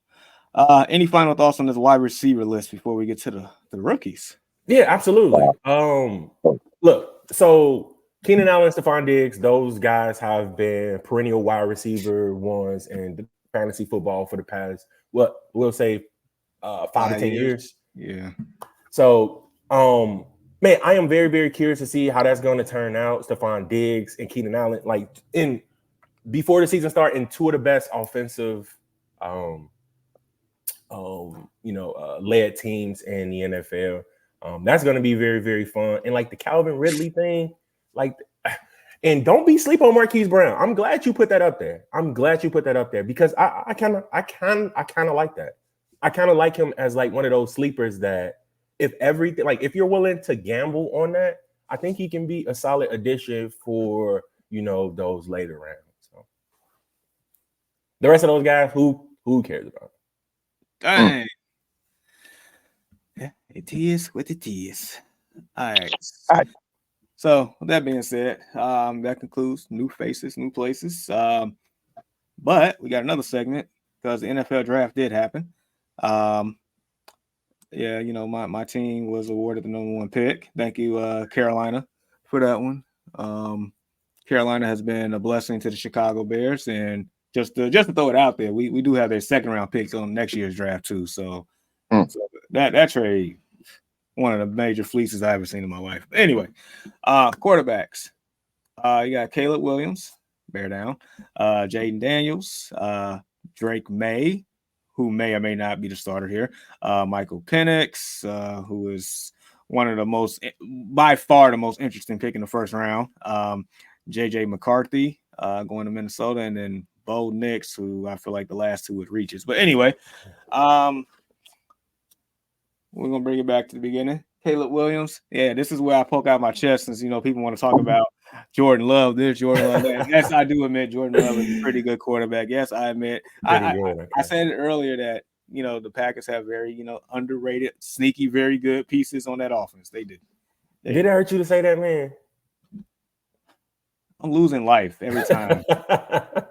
any final thoughts on this wide receiver list before we get to the rookies? Yeah, absolutely. Look, so Keenan Allen, Stephon Diggs, those guys have been perennial wide receiver ones in fantasy football for the past, we'll say 5 to 10 years. Yeah. So, man, I am very, very curious to see how that's going to turn out. Stephon Diggs and Keenan Allen, like before the season start, in two of the best offensive, led teams in the NFL. That's going to be very, very fun. And like the Calvin Ridley thing, and don't be sleep on Marquise Brown. I'm glad you put that up there. Because I kind of like that. I kind of like him as like one of those sleepers that if you're willing to gamble on that, I think he can be a solid addition for, those later rounds. So the rest of those guys, who cares about? Dang. Yeah, it is what it is. All right. So with that being said, that concludes new faces, new places. But we got another segment because the NFL draft did happen. My team was awarded the number 1 pick. Thank you, Carolina, for that one. Carolina has been a blessing to the Chicago Bears, and just to throw it out there, we do have their second round picks on next year's draft too. So that trade, one of the major fleeces I've ever seen in my life. But anyway, quarterbacks. You got Caleb Williams, bear down. Jaden Daniels, Drake May, who may or may not be the starter here. Michael Penix, who is by far the most interesting pick in the first round. JJ McCarthy, going to Minnesota, and then Bo Nix, who I feel like the last two would reaches. But anyway, we're going to bring it back to the beginning. Caleb Williams. Yeah, this is where I poke out my chest since, people want to talk about Jordan Love, this, Jordan Love, that. Yes, I do admit Jordan Love is a pretty good quarterback. Yes, I admit. I said it earlier that, the Packers have very, underrated, sneaky, very good pieces on that offense. They did. Did it hurt you to say that, man? I'm losing life every time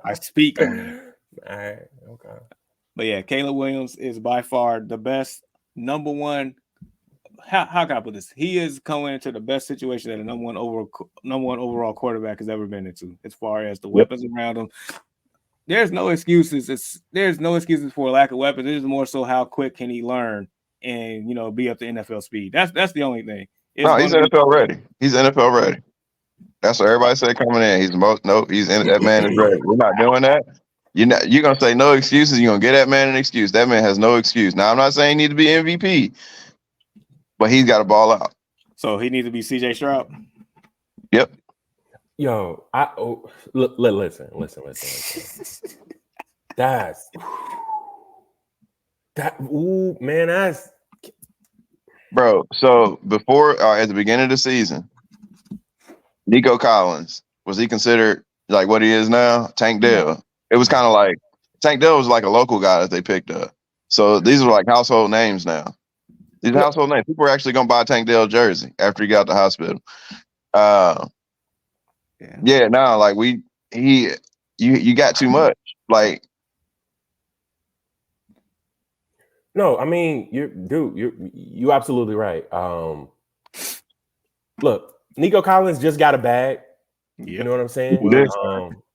I speak on it. All right, okay. But yeah, Caleb Williams is by far the best number one. How can I put this? He is coming into the best situation that a number one overall quarterback has ever been into, as far as the weapons around him. There's no excuses. There's no excuses for a lack of weapons. It's more so how quick can he learn and be up to NFL speed. That's the only thing. No, he's NFL ready. He's NFL ready. That's what everybody said coming in. That man is ready. We're not doing that. You're gonna say no excuses. You're gonna get that man an excuse. That man has no excuse. Now I'm not saying he need to be MVP, but he's got to ball out. So he needs to be CJ Stroud. Yep. Yo, listen. That's bro. So before at the beginning of the season, Nico Collins, was he considered like what he is now? Tank Dell. It was kind of like Tank Dell was like a local guy that they picked up. So these are like household names now. These household names. People are actually gonna buy a Tank Dell jersey after he got out the hospital. You got too much. Like, no, I mean, you're absolutely right. Look, Nico Collins just got a bag. Yep. You know what I'm saying?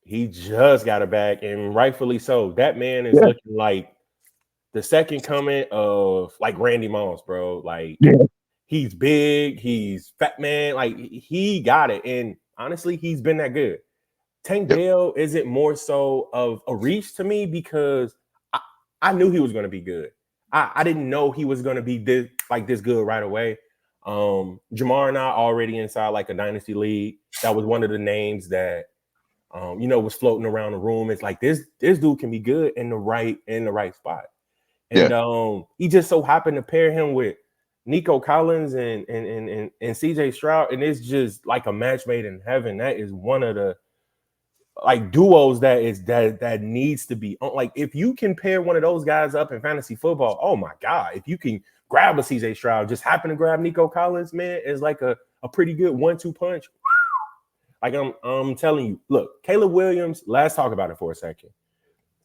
He just got a bag, and rightfully so. That man is looking like the second coming of like Randy Moss, bro. Like, he's big, he's fat, man. Like, he got it, and honestly, he's been that good. Tank Dell isn't more so of a reach to me because I knew he was going to be good. I didn't know he was going to be this good right away. Jamar and I already inside like a dynasty league. That was one of the names that was floating around the room. It's like this dude can be good in the right spot. And he just so happened to pair him with Nico Collins and CJ Stroud, and it's just like a match made in heaven. That is one of the like duos that needs to be on. Like, if you can pair one of those guys up in fantasy football, oh my God, if you can grab a CJ Stroud, just happen to grab Nico Collins, man, is like a pretty good 1-2 punch. Like, I'm telling you, look, Caleb Williams, let's talk about it for a second.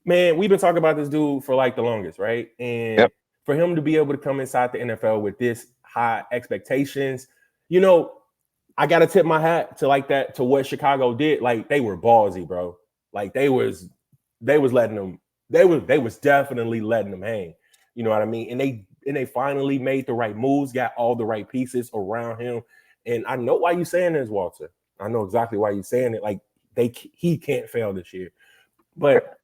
Man, we've been talking about this dude for like the longest, right? And for him to be able to come inside the NFL with this high expectations, I gotta tip my hat to what Chicago did. Like, they were ballsy, bro. Like, they was letting them, they was definitely letting them hang. You know what I mean? And they finally made the right moves, got all the right pieces around him. And I know why you're saying this, Walter. I know exactly why you're saying it. Like, he can't fail this year. But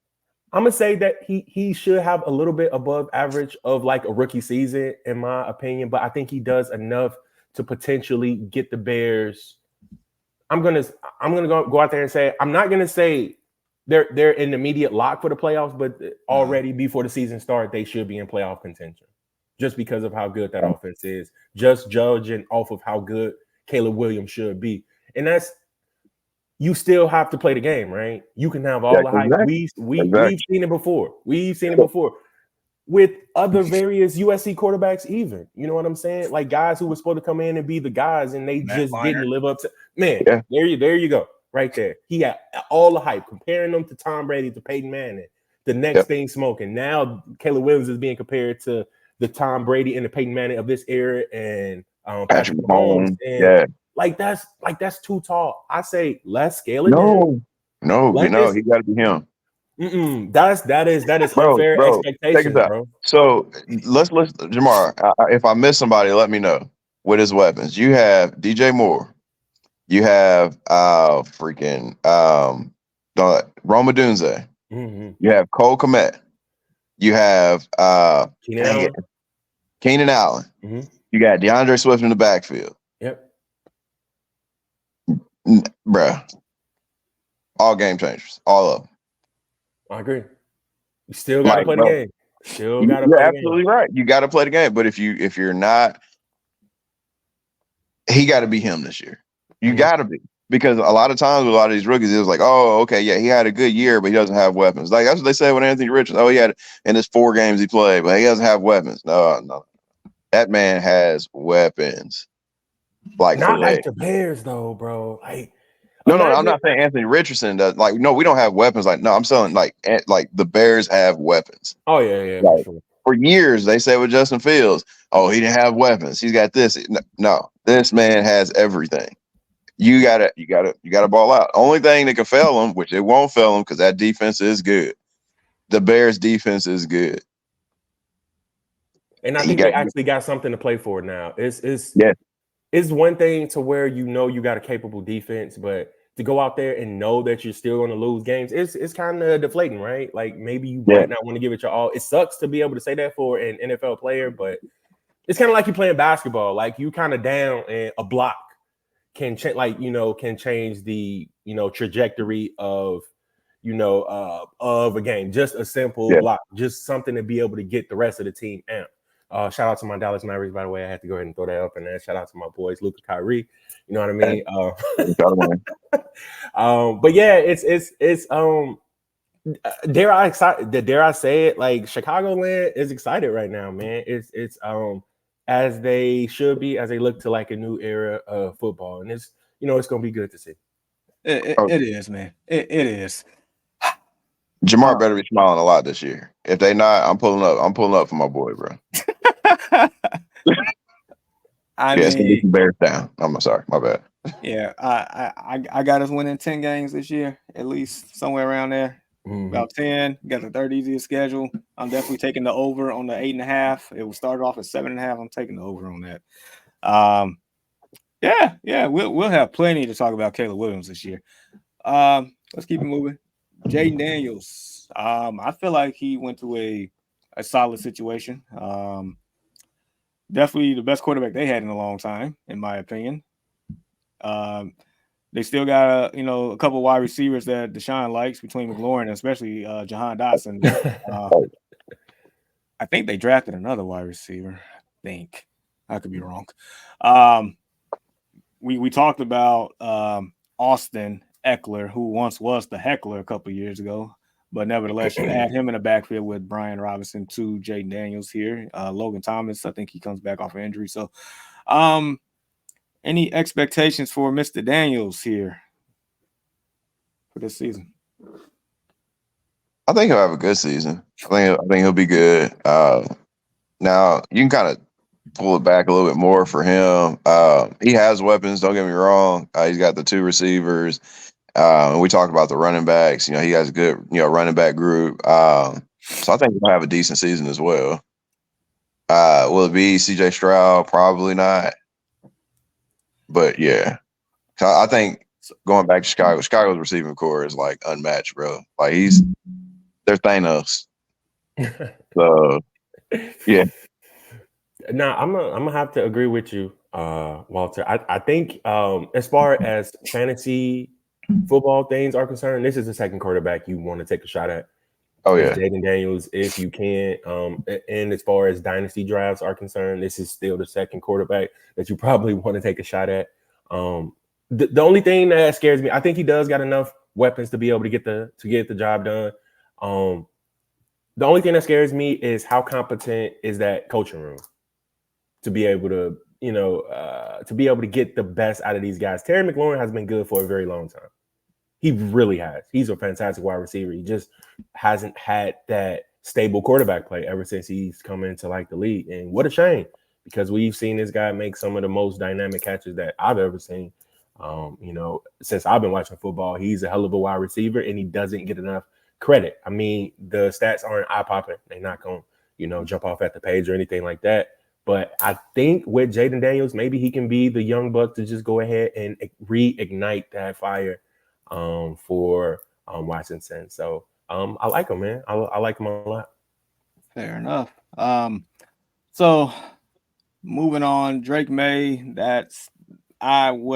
I'm gonna say that he should have a little bit above average of like a rookie season, in my opinion. But I think he does enough to potentially get the Bears. I'm gonna go out there and say, I'm not gonna say they're an immediate lock for the playoffs, but already before the season starts, they should be in playoff contention, just because of how good that offense is. Just judging off of how good Caleb Williams should be, and that's, you still have to play the game, right? You can have all the hype. We've seen it before. We've seen it before with other various USC quarterbacks, even. You know what I'm saying? Like, guys who were supposed to come in and be the guys, and they didn't live up to. Man, there you go, right there. He had all the hype, comparing them to Tom Brady, to Peyton Manning, the next thing smoking. Now Caleb Williams is being compared to the Tom Brady and the Peyton Manning of this era, and Patrick Mahomes. Like, that's too tall. I say let's scale it down. No, he got to be him. That is unfair expectation, bro. So let's Jamar. If I miss somebody, let me know. With his weapons, you have DJ Moore, you have Rome Odunze, you have Cole Kmet, you have Keenan Allen, you got DeAndre Swift in the backfield. Bruh, all game changers, all of them. I agree. You still got to play the game. Still got to play the game. Absolutely right. You got to play the game. But if you're not, he got to be him this year. You got to be, because a lot of times with a lot of these rookies, it was like, oh, okay, yeah, he had a good year, but he doesn't have weapons. Like, that's what they say with Anthony Richards. Oh, he had in his 4 games he played, but he doesn't have weapons. No, that man has weapons. like Not for like legs. the Bears though, bro. Like No, I'm imagine. not saying Anthony Richardson does. Like, no, we don't have weapons. Like, no, I'm saying like the Bears have weapons. Oh yeah, for Like sure. for years, they said with Justin Fields, oh, he didn't have weapons. He's got this. No, this man has everything. You gotta ball out. Only thing that can fail him, which it won't fail him, because that defense is good. The Bears' defense is good. And I think they actually got something to play for now. It's one thing to where you got a capable defense, but to go out there and know that you're still going to lose games, it's kind of deflating, right? Like maybe you might not want to give it your all. It sucks to be able to say that for an NFL player, but it's kind of like you playing basketball. Like you kind of down and a block can change, can change the trajectory of of a game. Just a simple block, just something to be able to get the rest of the team amped. Shout out to my Dallas Mavericks, by the way. I had to go ahead and throw that up in there. Shout out to my boys, Luka, Kyrie. You know what I mean? But yeah, it's dare I say it? Like Chicagoland is excited right now, man. It's as they should be as they look to like a new era of football, and it's gonna be good to see. It is, man. It is. Jamar better be smiling a lot this year. If they not, I'm pulling up. I'm pulling up for my boy, bro. It's gonna be some Bears down. I'm sorry, my bad. Yeah, I got us winning 10 games this year, at least somewhere around there. About 10. Got the third easiest schedule. I'm definitely taking the over on the 8.5. It will start off at 7.5. I'm taking the over on that. Yeah, we'll have plenty to talk about Caleb Williams this year. Let's keep it moving. Jaden Daniels. I feel like he went to a solid situation. Definitely the best quarterback they had in a long time, in my opinion. They still got a couple wide receivers that Deshaun likes between McLaurin and especially Jahan Dotson. I think they drafted another wide receiver. I could be wrong. We talked about Austin Eckler, who once was the heckler a couple years ago, but nevertheless, you add him in the backfield with Brian Robinson to Jaden Daniels here. Logan Thomas, I think he comes back off of injury. So, any expectations for Mr. Daniels here for this season? I think he'll have a good season. I think he'll be good. Now you can kind of pull it back a little bit more for him. He has weapons. Don't get me wrong. He's got the two receivers. And we talked about the running backs. He has a good running back group. So I think he'll have a decent season as well. Will it be CJ Stroud? Probably not. But yeah, so I think going back to Chicago's receiving core is like unmatched, bro. Like they're Thanos. So yeah. Now I'm gonna have to agree with you, Walter. I think as far as fantasy football things are concerned, this is the second quarterback you want to take a shot at. Oh yeah, Jaden Daniels, if you can. And as far as dynasty drafts are concerned, this is still the second quarterback that you probably want to take a shot at. The only thing that scares me, I think he does got enough weapons to be able to get the job done. The only thing that scares me is how competent is that coaching room to be able to, get the best out of these guys. Terry McLaurin has been good for a very long time. He really has. He's a fantastic wide receiver. He just hasn't had that stable quarterback play ever since he's come into like the league. And what a shame, because we've seen this guy make some of the most dynamic catches that I've ever seen. Since I've been watching football, he's a hell of a wide receiver and he doesn't get enough credit. I mean, the stats aren't eye-popping. They're not going to, jump off at the page or anything like that. But I think with Jaden Daniels, maybe he can be the young buck to just go ahead and reignite that fire for Washington. So I like him, man. I like him a lot. Fair enough. So moving on, Drake May, that's one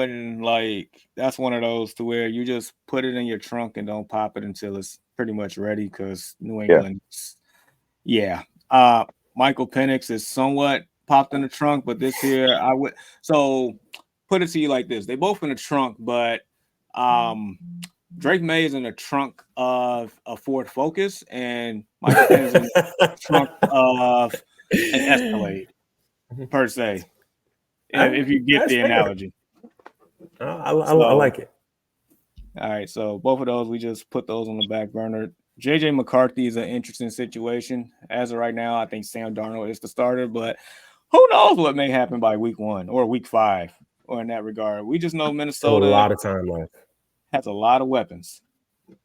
of those to where you just put it in your trunk and don't pop it until it's pretty much ready, because New England. Yeah. Michael Penix is somewhat popped in the trunk, but this year I would put it to you like this. They both in the trunk, but Drake May is in the trunk of a Ford Focus and Michael Penix is in the trunk of an Escalade, per se. if you get That's the fair. analogy. I like it. All right, so both of those, we just put those on the back burner. JJ McCarthy is an interesting situation. As of right now, I think Sam Darnold is the starter, but who knows what may happen by week 1 or week 5 or in that regard. We just know Minnesota a lot of time left. has a lot of weapons,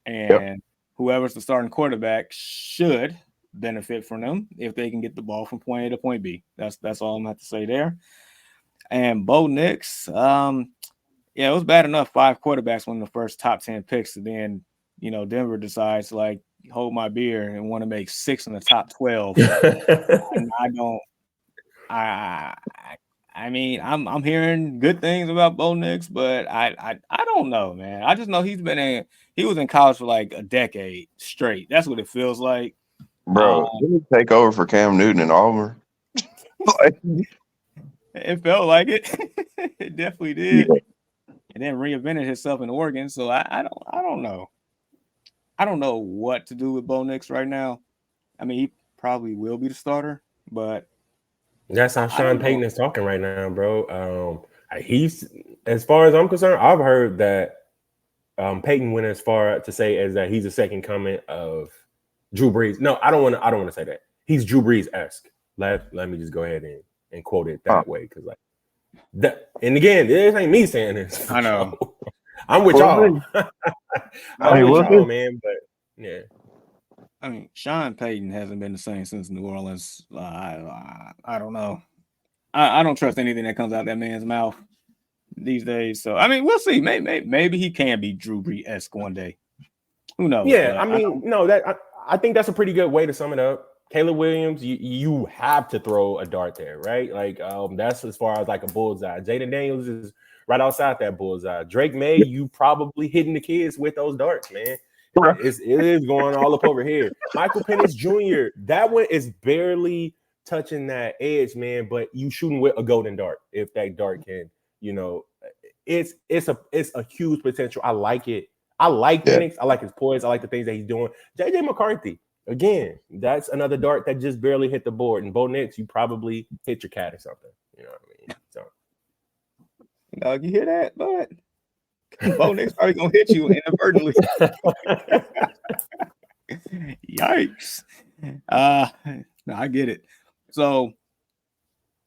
and whoever's the starting quarterback should benefit from them if they can get the ball from point A to point B. That's all I'm going to have to say there. And Bo Nix, yeah, it was bad enough 5 quarterbacks won the first top 10 picks, and then Denver decides like hold my beer and want to make 6 in the top 12. And I mean, I'm hearing good things about Bo Nix, but I don't know, man. I just know he was in college for like a decade straight. That's what it feels like. Bro, didn't he take over for Cam Newton in Auburn? It felt like it. It definitely did. Yeah. And then reinvented himself in Oregon. So I don't know. I don't know what to do with Bo Nix right now. I mean, he probably will be the starter, but that's how Sean Payton is talking right now, bro. He's, as far as I'm concerned, I've heard that Payton went as far to say as that he's a second coming of Drew Brees. No, I don't want to say that. He's Drew Brees-esque. Let me just go ahead and quote it that way, because like that. And again, this ain't me saying this. I know. I'm with y'all. I'm with y'all, man. But yeah, I mean, Sean Payton hasn't been the same since New Orleans. I don't know. I don't trust anything that comes out that man's mouth these days. So I mean, we'll see. Maybe he can be Drew Brees-esque one day. Who knows? Yeah, I mean, I think that's a pretty good way to sum it up. Caleb Williams, you have to throw a dart there, right? Like that's as far as like a bullseye. Jaden Daniels is right outside that bullseye. Drake May, you probably hitting the kids with those darts, man. It is going all up over here. Michael Penix Jr., that one is barely touching that edge, man. But you shooting with a golden dart if that dart can, it's a huge potential. I like it. I like Penix. I like his poise. I like the things that he's doing. JJ McCarthy. Again, that's another dart that just barely hit the board. And Bo Nix, you probably hit your cat or something. You know what I mean? So, you hear that, bud? Bo Nix probably gonna hit you inadvertently. Yikes! No, I get it. So,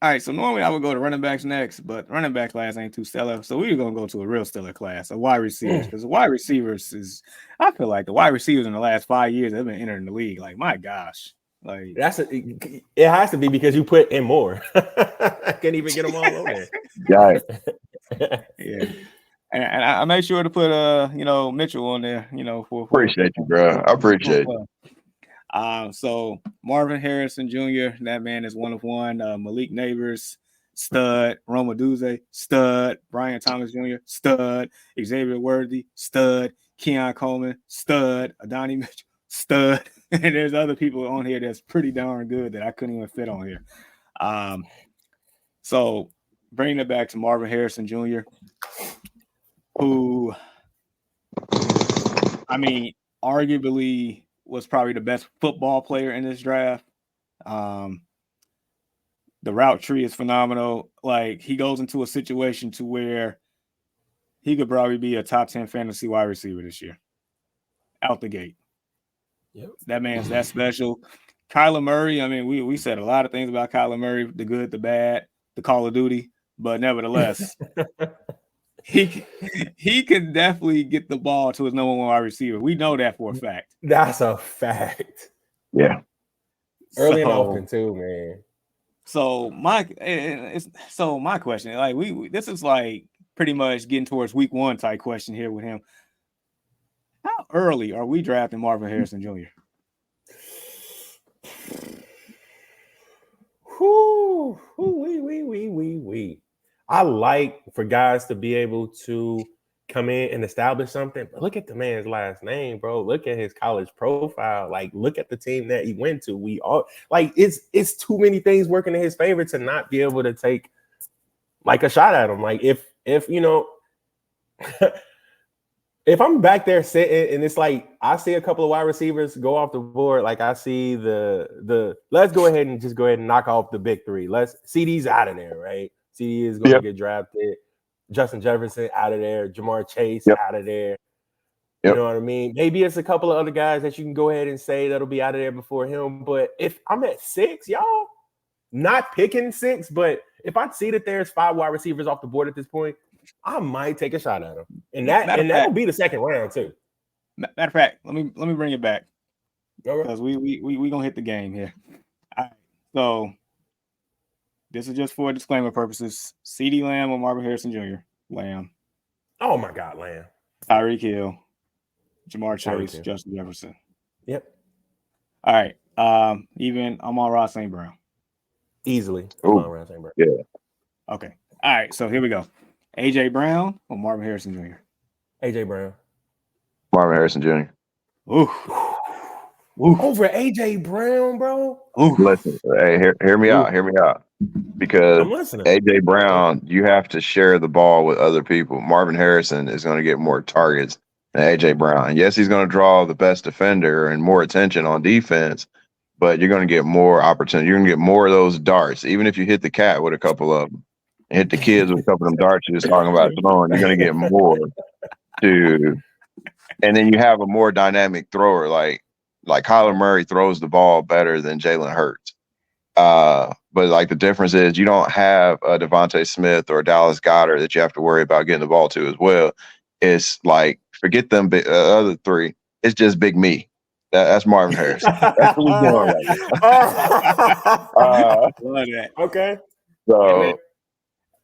all right. So normally I would go to running backs next, but running back class ain't too stellar. So we're gonna go to a real stellar class, a wide receivers, because the wide receivers is. I feel like the wide receivers in the last 5 years have been entering the league. Like, my gosh, like it has to be because you put in more. I can't even get them all on there. Yeah. And I made sure to put Mitchell on there, for appreciate you, bro. I appreciate it. So Marvin Harrison Jr., that man is one of one. Malik Neighbors, stud. Roma Duze, stud. Brian Thomas Jr., stud. Xavier Worthy, stud. Keon Coleman, stud. Adonai Mitchell, stud. And there's other people on here that's pretty darn good that I couldn't even fit on here. So bringing it back to Marvin Harrison Jr., who, I mean, arguably was probably the best football player in this draft. The route tree is phenomenal. Like, he goes into a situation to where he could probably be a top 10 fantasy wide receiver this year. Out the gate. Yep. That man's that special. Kyler Murray, I mean, we said a lot of things about Kyler Murray, the good, the bad, the Call of Duty, but nevertheless, he can definitely get the ball to his number one wide receiver. We know that for a fact. That's a fact. Yeah. Early and often too, man. So my question, like we this is like pretty much getting towards week 1 type question here with him. How early are we drafting Marvin Harrison Jr.? We. I like for guys to be able to come in and establish something. But look at the man's last name, bro. Look at his college profile. Like, look at the team that he went to. We all like it's too many things working in his favor to not be able to take like a shot at him. Like if if I'm back there sitting and it's like I see a couple of wide receivers go off the board, like I see the let's go ahead and knock off the big three. Let's see these out of there, right? CD is going to get drafted. Justin Jefferson out of there. Jamar Chase out of there. You know what I mean? Maybe it's a couple of other guys that you can go ahead and say that'll be out of there before him. But if I'm at 6, y'all, not picking 6, but if I see that there's 5 wide receivers off the board at this point, I might take a shot at him. And that'll be the second round too. Matter of fact, let me bring it back. Because we gonna hit the game here. All right, so this is just for disclaimer purposes. CeeDee Lamb or Marvin Harrison Jr. Lamb. Oh my God, Lamb. Tyreek Hill, Jamar Chase, Justin Jefferson. Yep. All right. Even Amon-Ra St. Brown. Easily. Amon-Ra St. Brown. Yeah. Okay. All right. So here we go. AJ Brown or Marvin Harrison Jr. AJ Brown. Marvin Harrison Jr. Ooh. Over AJ Brown, bro. Ooh. Listen, hey, hear me out. Hear me out. Because AJ Brown, you have to share the ball with other people. Marvin Harrison is going to get more targets than AJ Brown. Yes, he's going to draw the best defender and more attention on defense, but you're going to get more opportunity. You're going to get more of those darts. Even if you hit the cat with a couple of them, hit the kids with a couple of them darts you're just talking about throwing, you're going to get more to. And then you have a more dynamic thrower like Kyler Murray throws the ball better than Jalen Hurts. But like the difference is you don't have a Devontae Smith or a Dallas Goedert that you have to worry about getting the ball to as well. It's like, forget them other 3. It's just Big Me. That's Marvin Harrison. That's what he's doing right now. Okay. So,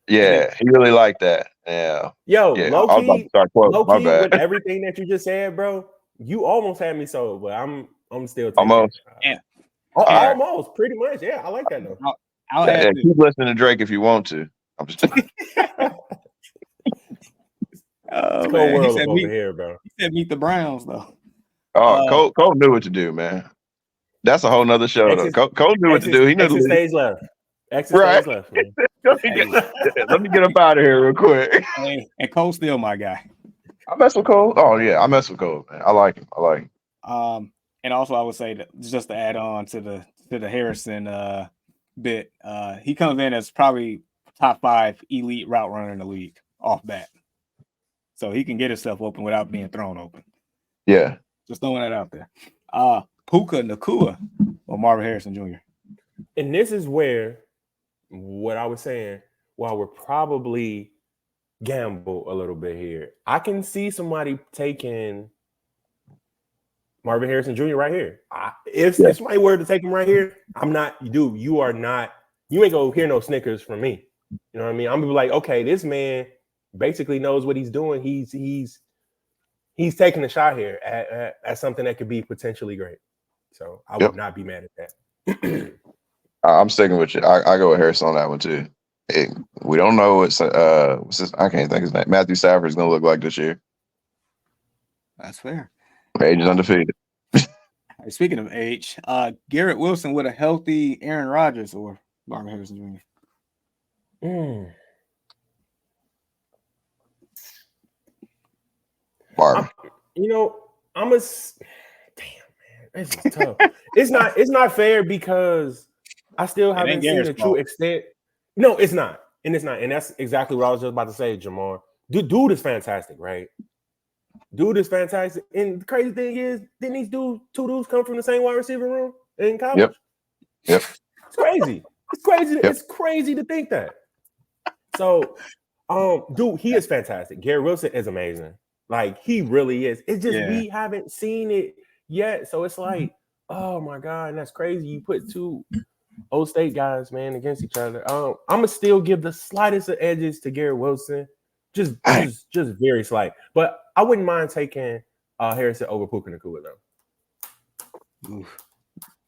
yeah, he really liked that. Yeah. Yo, yeah. low-key, with everything that you just said, bro, you almost had me sold, but I'm still taking almost. Almost, pretty much. Yeah, I like that though. Keep listening to Drake if you want to. I'm just it's cold world over here, bro. He said meet the Browns though. Oh, Cole knew what to do, man. That's a whole nother show. Cole knew what to do. He knew exit stage left. Exit stage left. Man. Let me get up out of here real quick. And Cole's still my guy. I mess with Cole. Oh yeah, I mess with Cole, man. I like him. And also I would say that just to add on to the Harrison bit, he comes in as probably top 5 elite route runner in the league off bat. So he can get himself open without being thrown open. Yeah. Just throwing that out there. Puka Nacua or Marvin Harrison Jr. And this is where what I was saying, while we're probably gamble a little bit here, I can see somebody taking Marvin Harrison Jr. right here. If somebody were to take him right here, I'm not, dude, you ain't gonna hear no snickers from me. You know what I mean? I'm gonna be like, okay, this man basically knows what he's doing. He's taking a shot here at something that could be potentially great. So I would not be mad at that. I'm sticking with you. I go with Harrison on that one too. We don't know what's I can't think of his name. Matthew Stafford is gonna look like this year. That's fair. Age is undefeated. Speaking of age, Garrett Wilson with a healthy Aaron Rodgers or Marvin Harrison Jr. Marvin. I'm a damn man. This is tough. It's not fair because I still haven't seen the true extent. No, it's not. And that's exactly what I was just about to say, Jamar. Dude is fantastic, right? Dude is fantastic. And the crazy thing is, didn't these two dudes come from the same wide receiver room in college? Yep. It's crazy. It's crazy. Yep. It's crazy to think that. So, dude, he is fantastic. Garrett Wilson is amazing. Like, he really is. It's just we haven't seen it yet. So it's like, oh my God, and that's crazy. You put 2 old state guys, man, against each other. I'm gonna still give the slightest of edges to Garrett Wilson. Just very slight. But I wouldn't mind taking Harrison over Puka Nacua though. Oof.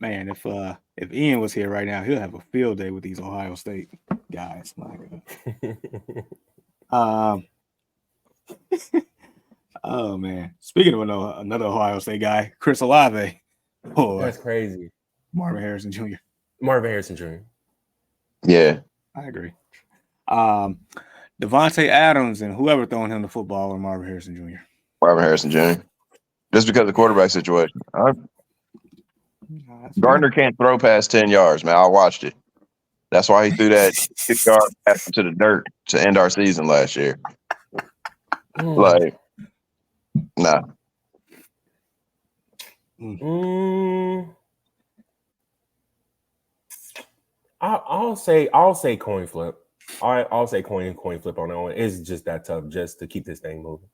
Man, if Ian was here right now, he'll have a field day with these Ohio State guys. My God. Oh man. Speaking of another Ohio State guy, Chris Olave. Oh, that's crazy. Marvin Harrison Jr. Marvin Harrison Jr. Yeah. I agree. Devontae Adams and whoever throwing him the football or Marvin Harrison Jr. Marvin Harrison Jr. Just because of the quarterback situation. Gardner can't throw past 10 yards, man. I watched it. That's why he threw that 6-yard pass into the dirt to end our season last year. Like, nah. I'll say coin flip. I'll say coin flip on that one. It's just that tough just to keep this thing moving.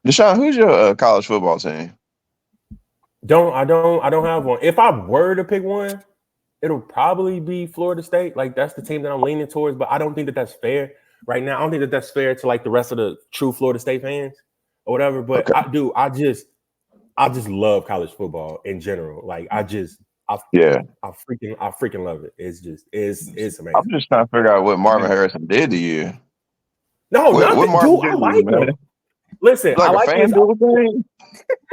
Deshaun, who's your college football team? I don't have one. If I were to pick one, it'll probably be Florida State. Like that's the team that I'm leaning towards, but I don't think that that's fair right now. I don't think that that's fair to like the rest of the true Florida State fans or whatever. But okay. I just love college football in general. Like I freaking love it. It's amazing. I'm just trying to figure out what Marvin Harrison did to you. No, nothing. Dude, I like him. Listen, like I like FanDuel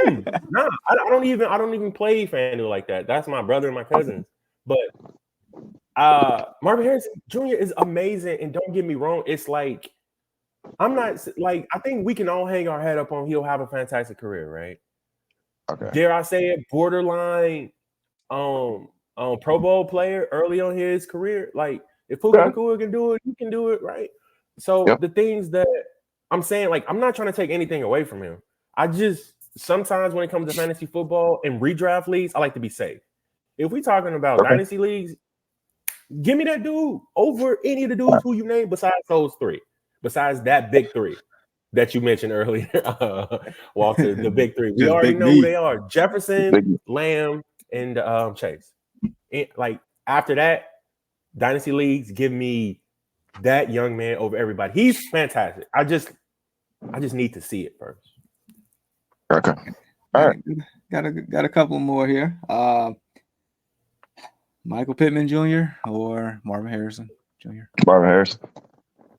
thing. Nah, I don't even play FanDuel like that. That's my brother and my cousins. But Marvin Harrison Jr. is amazing, and don't get me wrong, it's like I'm not like I think we can all hang our head up on he'll have a fantastic career, right? Okay. Dare I say it, borderline Pro Bowl player early on his career. Like if Puka Nacua can do it, you can do it, right? So the things that I'm saying, like I'm not trying to take anything away from him. I just sometimes when it comes to fantasy football and redraft leagues, I like to be safe. If we're talking about dynasty leagues, give me that dude over any of the dudes who you name besides those three, besides that big three that you mentioned earlier, Walter, the big three. We already know who they are: Jefferson, Lamb, and Chase. Like after that, dynasty leagues, give me that young man over everybody. He's fantastic. I just need to see it first. Okay. All right. Got a couple more here. Michael Pittman Jr. or Marvin Harrison Jr. Marvin Harrison. All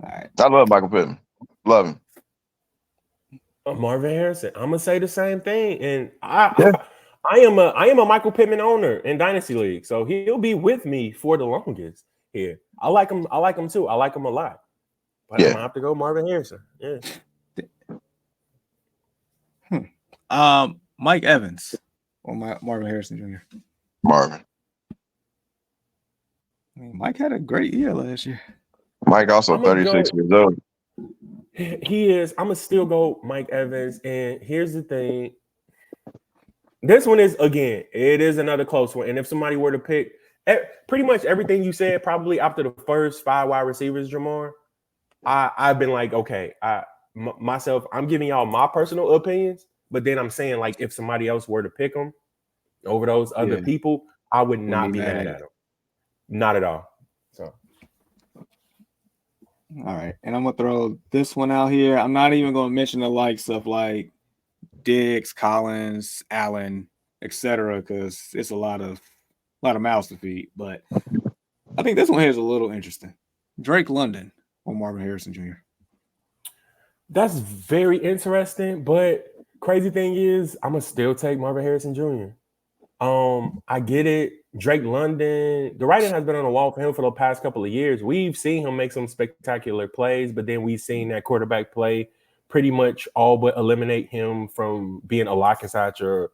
right. I love Michael Pittman. Love him. Marvin Harrison. I'm gonna say the same thing, and I am a Michael Pittman owner in Dynasty League, so he'll be with me for the longest here. I like him too. I like him a lot, but I'm gonna have to go Marvin Harrison. Yeah. Mike Evans or Marvin Harrison Jr. Marvin. I mean, Mike had a great year last year. Mike also 36 years old. He is. I'm gonna still go Mike Evans. And here's the thing. This one is it is another close one. And if somebody were to pick pretty much everything you said, probably after the first 5 wide receivers, Jamar, I've been like, okay, myself, I'm giving y'all my personal opinions, but then I'm saying like if somebody else were to pick them over those other people, I would not be mad at them. Not at all. So, all right, and I'm gonna throw this one out here. I'm not even gonna mention the likes of like Diggs, Collins, Allen, etc., because it's a lot of mouths to feed. But I think this one here is a little interesting. Drake London or Marvin Harrison Jr. That's very interesting. But crazy thing is, I'm gonna still take Marvin Harrison Jr. I get it. Drake London, the writing has been on the wall for him for the past couple of years. We've seen him make some spectacular plays, but then we've seen that quarterback play pretty much all but eliminate him from being a lock inside your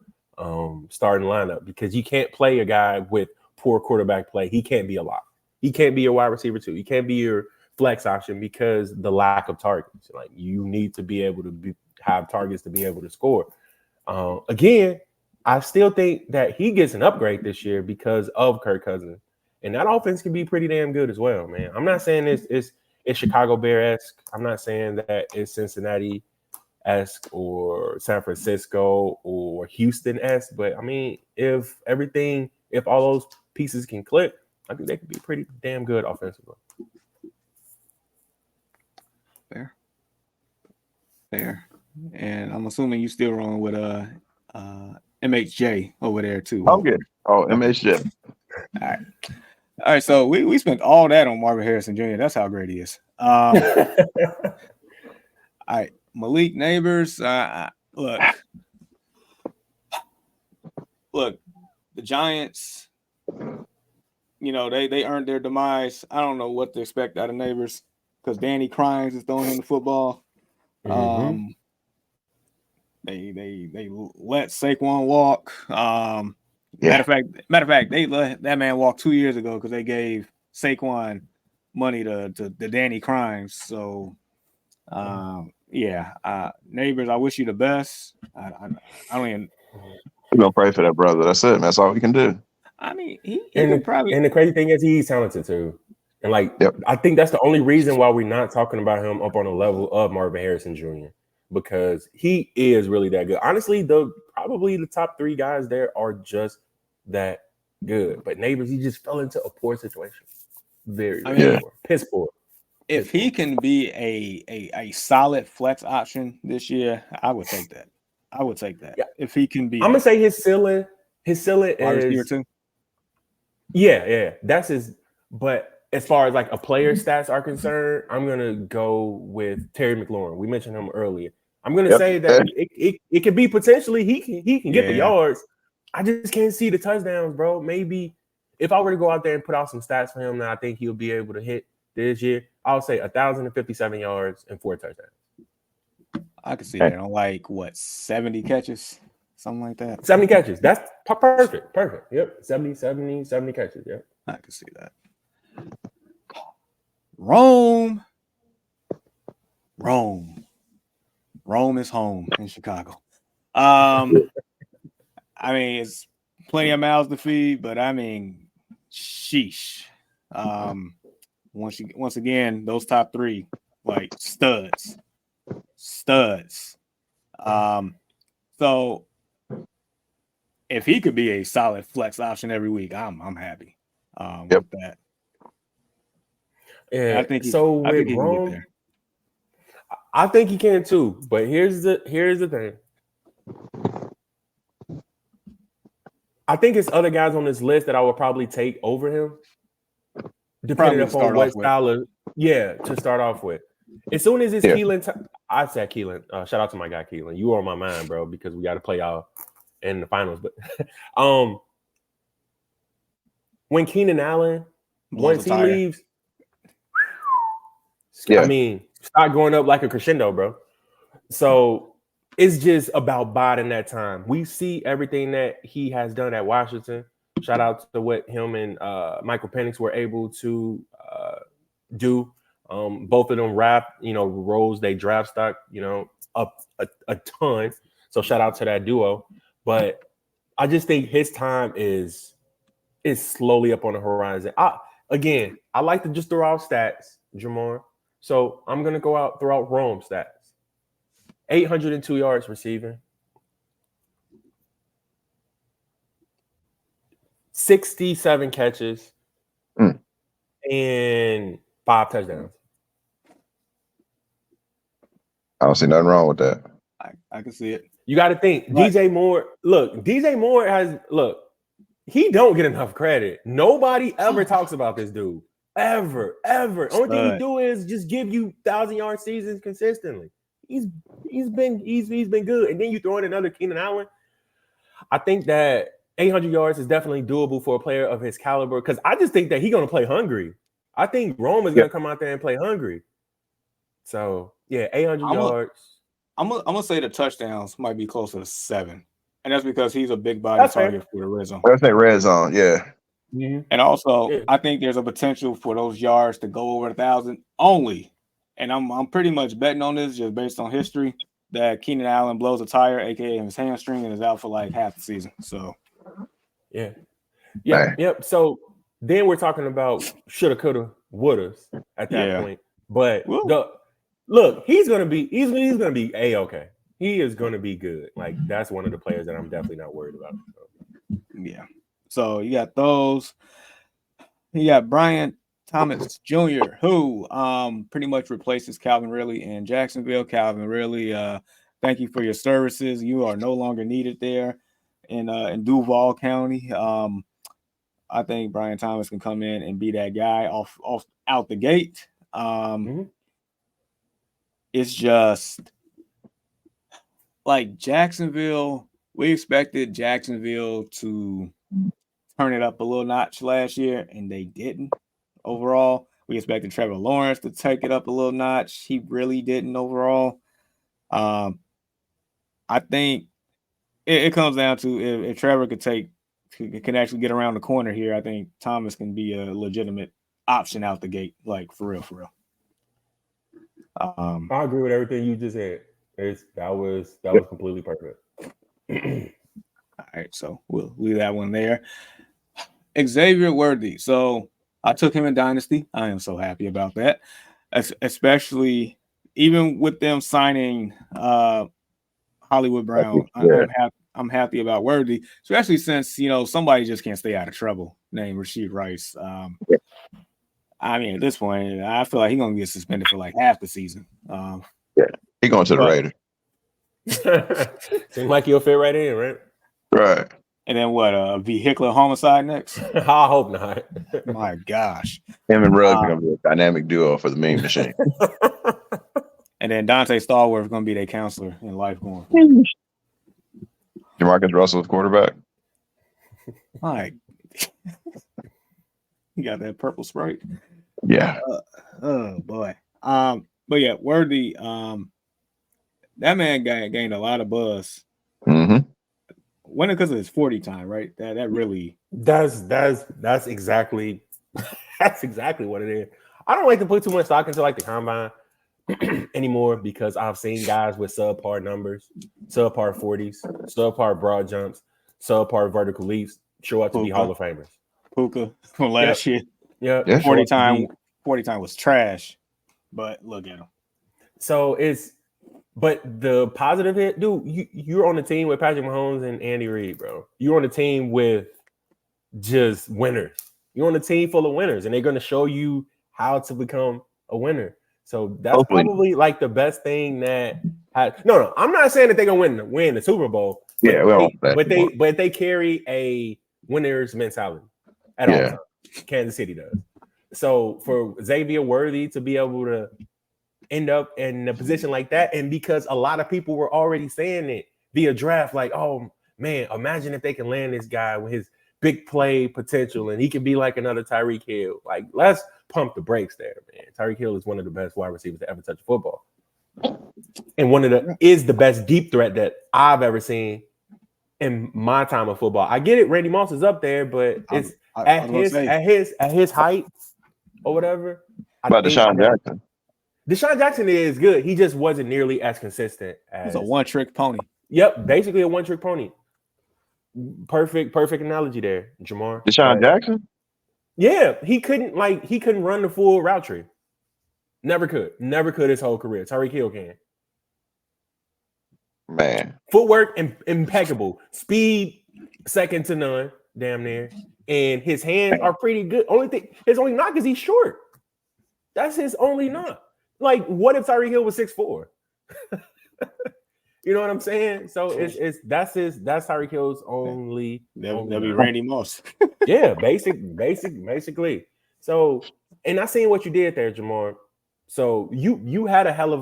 starting lineup, because you can't play a guy with poor quarterback play. He can't be a lock. He can't be your wide receiver too. He can't be your flex option because the lack of targets. Like you need to be able to have targets to be able to score. Again, I still think that he gets an upgrade this year because of Kirk Cousins, and that offense can be pretty damn good as well, man. I'm not saying it's Chicago Bear-esque. I'm not saying that it's Cincinnati-esque or San Francisco or Houston-esque, but I mean, if all those pieces can click, I think they could be pretty damn good offensively. Fair. And I'm assuming you still rolling with MHJ over there too. I'm good. Oh, MHJ. All right. So we spent all that on Marvin Harrison Jr. That's how great he is. All right, Malik Neighbors. Look, the Giants. You know they earned their demise. I don't know what to expect out of Neighbors because Danny Crimes is throwing him the football. They let Saquon walk. Yeah. Matter of fact, they let that man walk 2 years ago because they gave Saquon money to Danny Crimes. So, Neighbors, I wish you the best. I don't even. We're gonna pray for that brother. That's it, man. That's all we can do. I mean, he And could probably. the crazy thing is he's talented too. And like Yep. I think that's the only reason why we're not talking about him up on the level of Marvin Harrison Jr. because he is really that good. Honestly, probably the top 3 guys there are just that good. But Neighbors, he just fell into a poor situation. Very poor. Piss poor. If he can be a solid flex option this year, I would take that. Yeah. If he can be, I'm gonna say his ceiling wide receiver is too. Yeah, that's his. But as far as like a player stats are concerned, I'm gonna go with Terry McLaurin. We mentioned him earlier. I'm gonna say that it could be potentially he can get the yards. I just can't see the touchdowns, bro. Maybe if I were to go out there and put out some stats for him, then I think he'll be able to hit this year. I'll say 1,057 yards and 4 touchdowns. I could see that on like 70 catches, something like that. 70 catches. That's perfect. Perfect. Yep. 70 catches. Yep. I could see that. Rome is home in Chicago. I mean, it's plenty of mouths to feed, but I mean, sheesh. Once again, those top 3, like studs. So if he could be a solid flex option every week, I'm happy with that. Yeah, I think he with can Rome, get there. I think he can too. But here's the thing. I think it's other guys on this list that I would probably take over him, depending upon what style of to start off with. As soon as it's Keelan, I said Keelan. Shout out to my guy Keelan. You are on my mind, bro, because we got to play y'all in the finals. But when Keenan Allen, once he leaves, I mean, start going up like a crescendo, bro. So it's just about biding that time. We see everything that he has done at Washington. Shout out to what him and Michael Penix were able to do. Both of them rose they draft stock, up a ton. So shout out to that duo. But I just think his time is slowly up on the horizon. I like to just throw out stats, Jamar. So I'm gonna go out throw out Rome stats. 802 yards receiving, 67 catches, and 5 touchdowns. I don't see nothing wrong with that. I can see it. You got to think, DJ Moore. DJ Moore he don't get enough credit. Nobody ever talks about this dude. Ever. Only thing he do is just give you 1,000-yard seasons consistently. He's been good. And then you throw in another Keenan Allen. I think that 800 yards is definitely doable for a player of his caliber because I just think that he's going to play hungry. I think Rome is going to come out there and play hungry. So, 800 yards. I'm gonna say the touchdowns might be closer to 7. And that's because he's a big body target for the red zone. Let's say red zone, Mm-hmm. And also, I think there's a potential for those yards to go over 1,000 only. And I'm pretty much betting on this just based on history that Keenan Allen blows a tire, aka his hamstring, and is out for like half the season. So, yep. So then we're talking about shoulda, coulda, woulda at that point. But he's gonna be A-okay. He is gonna be good. Like that's one of the players that I'm definitely not worried about. So. Yeah. So you got those. You got Brian Thomas Jr., who pretty much replaces Calvin Ridley in Jacksonville. Calvin Ridley, thank you for your services. You are no longer needed there in Duval County. I think Brian Thomas can come in and be that guy off out the gate. It's just like Jacksonville. We expected Jacksonville to turn it up a little notch last year, and they didn't. Overall, we expected Trevor Lawrence to take it up a little notch. He really didn't overall. I think it comes down to if Trevor could can actually get around the corner here, I think Thomas can be a legitimate option out the gate, like for real. I agree with everything you just said. That was completely perfect. All right, so we'll leave that one there. Xavier Worthy. So I took him in Dynasty. I am so happy about that, especially even with them signing Hollywood Brown. I'm happy about Worthy, especially since somebody just can't stay out of trouble. Named Rashid Rice. I mean, at this point, I feel like he's gonna get suspended for like half the season. He going to the Raiders. Seems like you'll fit right in, right? Right. And then what? Vehicular homicide next? I hope not. My gosh. Him and Ruggs are gonna be a dynamic duo for the meme machine. And then Dante Stallworth is gonna be their counselor in life going forward. Jamarcus Russell's quarterback. My, you got that purple Sprite. Yeah. Oh boy. But yeah, Worthy. That man gained a lot of buzz. Mm-hmm. When because of his 40 time, right? That really. That's exactly what it is. I don't like to put too much stock into like the combine anymore because I've seen guys with subpar numbers, subpar 40s, subpar broad jumps, subpar vertical leaps show up to be Hall of Famers. Puka from last year. Yeah. 40 time was trash, but look at him. So but the positive hit, dude, you're on the team with Patrick Mahomes and Andy Reid, bro. You're on the team with just winners. You're on a team full of winners, and they're going to show you how to become a winner. So that's probably like the best thing that no, I'm not saying that they're gonna win the Super Bowl. But they carry a winner's mentality at all times. Kansas City does. So for Xavier Worthy to be able to end up in a position like that, and because a lot of people were already saying it via draft, like, oh man, imagine if they can land this guy with his big play potential and he can be like another Tyreek Hill. Like, let's pump the brakes there, man. Tyreek Hill is one of the best wide receivers to ever touch football. And is the best deep threat that I've ever seen in my time of football. I get it, Randy Moss is up there, but it's at his height or whatever. Deshaun Jackson. Deshaun Jackson is good. He just wasn't nearly as consistent as He's a one-trick pony. Yep, basically a one-trick pony. Perfect analogy there, Jamar. Deshaun Jackson? Yeah, he couldn't run the full route tree. Never could his whole career. Tyreek Hill can. Man. Footwork impeccable. Speed second to none, damn near. And his hands are pretty good. His only knock is he's short. That's his only knock. Like, what if Tyreek Hill was 6'4"? You know what I'm saying? So that's Tyreek Hill's only. That'll be Randy Moss. Yeah, basically. So, and I seen what you did there, Jamar. So you had a hell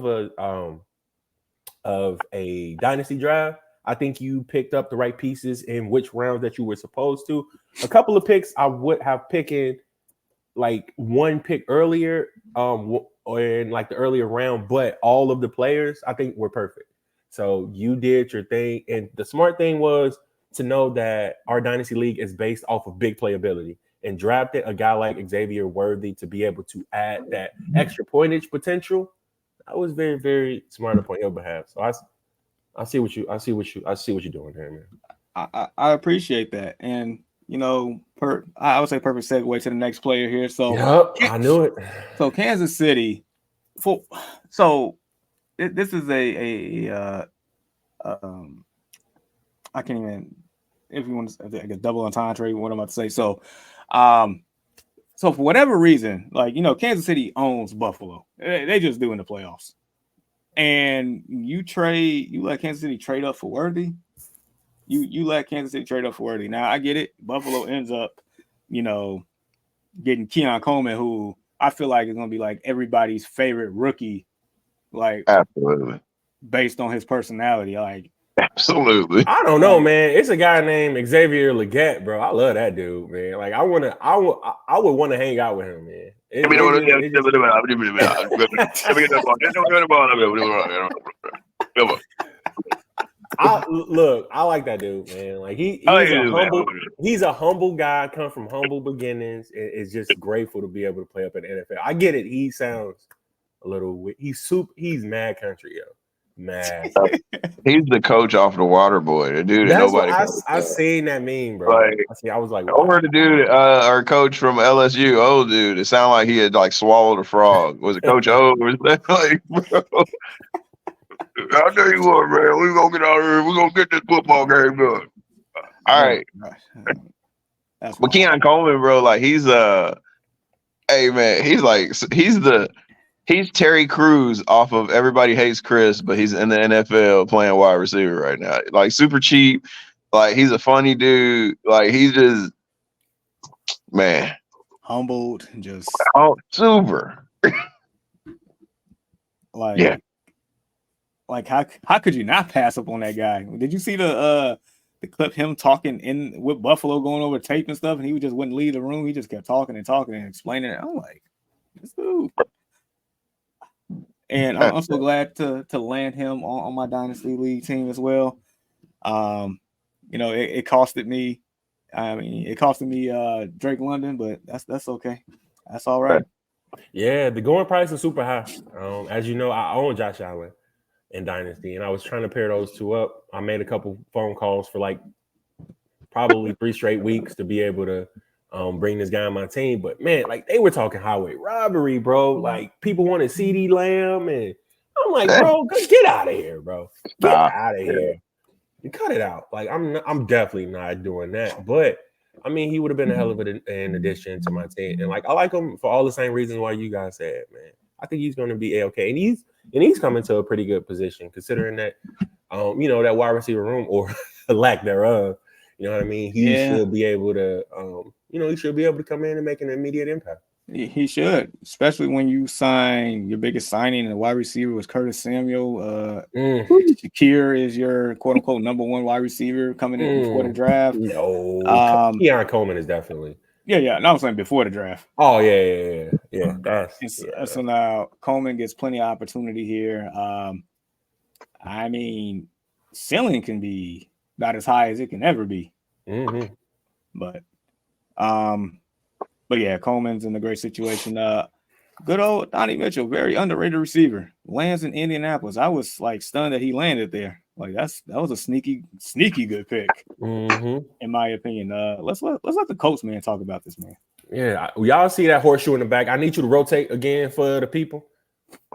of a dynasty draft. I think you picked up the right pieces in which rounds that you were supposed to. A couple of picks I would have picked like one pick earlier, or in like the earlier round, but all of the players I think were perfect. So you did your thing, and the smart thing was to know that our dynasty league is based off of big playability, and drafted a guy like Xavier Worthy to be able to add that extra pointage potential. I was very, very smart upon your behalf. So I see what you're doing here, man. I appreciate that, and I would say perfect segue to the next player here. So yep, I knew it. So Kansas City, this is I can't even, if you want to, like a double entendre, what I'm about to say. So for whatever reason, like, Kansas City owns Buffalo. They just do in the playoffs. And you let Kansas City trade up for Worthy. You let Kansas City trade up for Worthy. Now, I get it. Buffalo ends up, getting Keon Coleman, who I feel like is going to be like everybody's favorite rookie. Like, absolutely, based on his personality, like, absolutely. I don't know, man. It's a guy named Xavier Legette, bro. I love that dude, man. Like, I would want to hang out with him, man. I like that dude, man. Like he's a humble guy, come from humble beginnings, and is just grateful to be able to play up in the NFL. I get it. He sounds a little he's mad country, yo. Mad. He's the coach off the water boy, the dude that That's what nobody I seen that meme, bro. like. I was like, Or the dude, our coach from LSU, old dude. It sounded like he had like swallowed a frog. Was it Coach O? Or like, bro, I tell you what, man, we gonna get out of here. We gonna get this football game done. All right, That's but Keon Coleman, bro, like he's hey man, he's Terry Crews off of Everybody Hates Chris, but he's in the NFL playing wide receiver right now. Like super cheap. Like he's a funny dude. Like he's just man. humbled, just Super. like Yeah. Like how could you not pass up on that guy? Did you see the clip him talking in with Buffalo going over tape and stuff, and he just wouldn't leave the room. He just kept talking and explaining it. I'm like, this dude. And I'm so glad to land him on my dynasty league team as well. It costed me. I mean, it costed me Drake London, but that's okay. That's all right. Yeah, the going price is super high. As you know, I own Josh Allen in Dynasty, and I was trying to pair those two up. I made a couple phone calls for like probably 3 straight weeks to be able to bring this guy on my team. But man, like they were talking highway robbery, bro. Like people wanted CeeDee Lamb, and I'm like, bro, get out of here, bro. Get out of here. You cut it out. Like I'm definitely not doing that. But I mean, he would have been a hell of an addition to my team, and like I like him for all the same reasons why you guys said, man. I think he's going to be okay, and he's coming to a pretty good position considering that, that wide receiver room or lack thereof. You know what I mean? He should be able to, he should be able to come in and make an immediate impact. He should, especially when you sign your biggest signing and the wide receiver was Curtis Samuel. Shakir is your quote unquote number one wide receiver coming in before the draft. No, Keon Coleman is definitely. Yeah. No, I'm saying before the draft. Oh yeah. So now Coleman gets plenty of opportunity here. I mean, ceiling can be about as high as it can ever be. Mm-hmm. But yeah, Coleman's in a great situation. Good old Donnie Mitchell, very underrated receiver. Lands in Indianapolis. I was like stunned that he landed there. Like that was a sneaky good pick, in my opinion. Let's let the Colts man talk about this man. Yeah, y'all see that horseshoe in the back? I need you to rotate again for the people.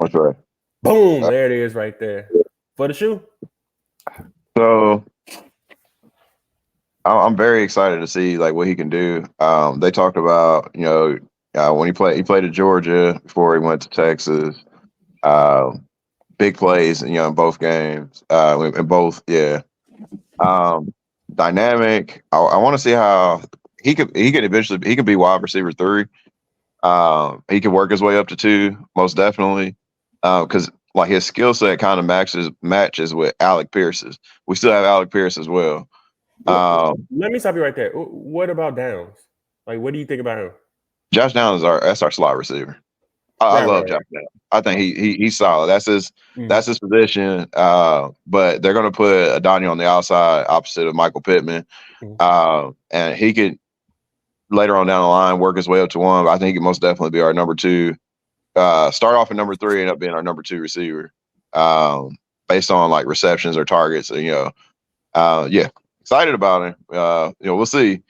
That's right. Boom! There it is, right there for the shoe. So I'm very excited to see like what he can do. They talked about when he played at Georgia before he went to Texas. Big plays, in both games. In both, yeah. Dynamic. I want to see how he could be wide receiver 3. He could work his way up to 2, most definitely. Because like his skill set kind of matches with Alec Pierce's. We still have Alec Pierce as well. Let me stop you right there. What about Downs? Like, what do you think about him? Josh Downs that's our slot receiver. I love Josh Downs. I think he's solid. That's his position. But they're gonna put Adani on the outside, opposite of Michael Pittman. And he could later on down the line work his way up to 1. But I think he could most definitely be our number 2. Start off at number 3, end up being our number 2 receiver. Based on like receptions or targets. Excited about him. We'll see.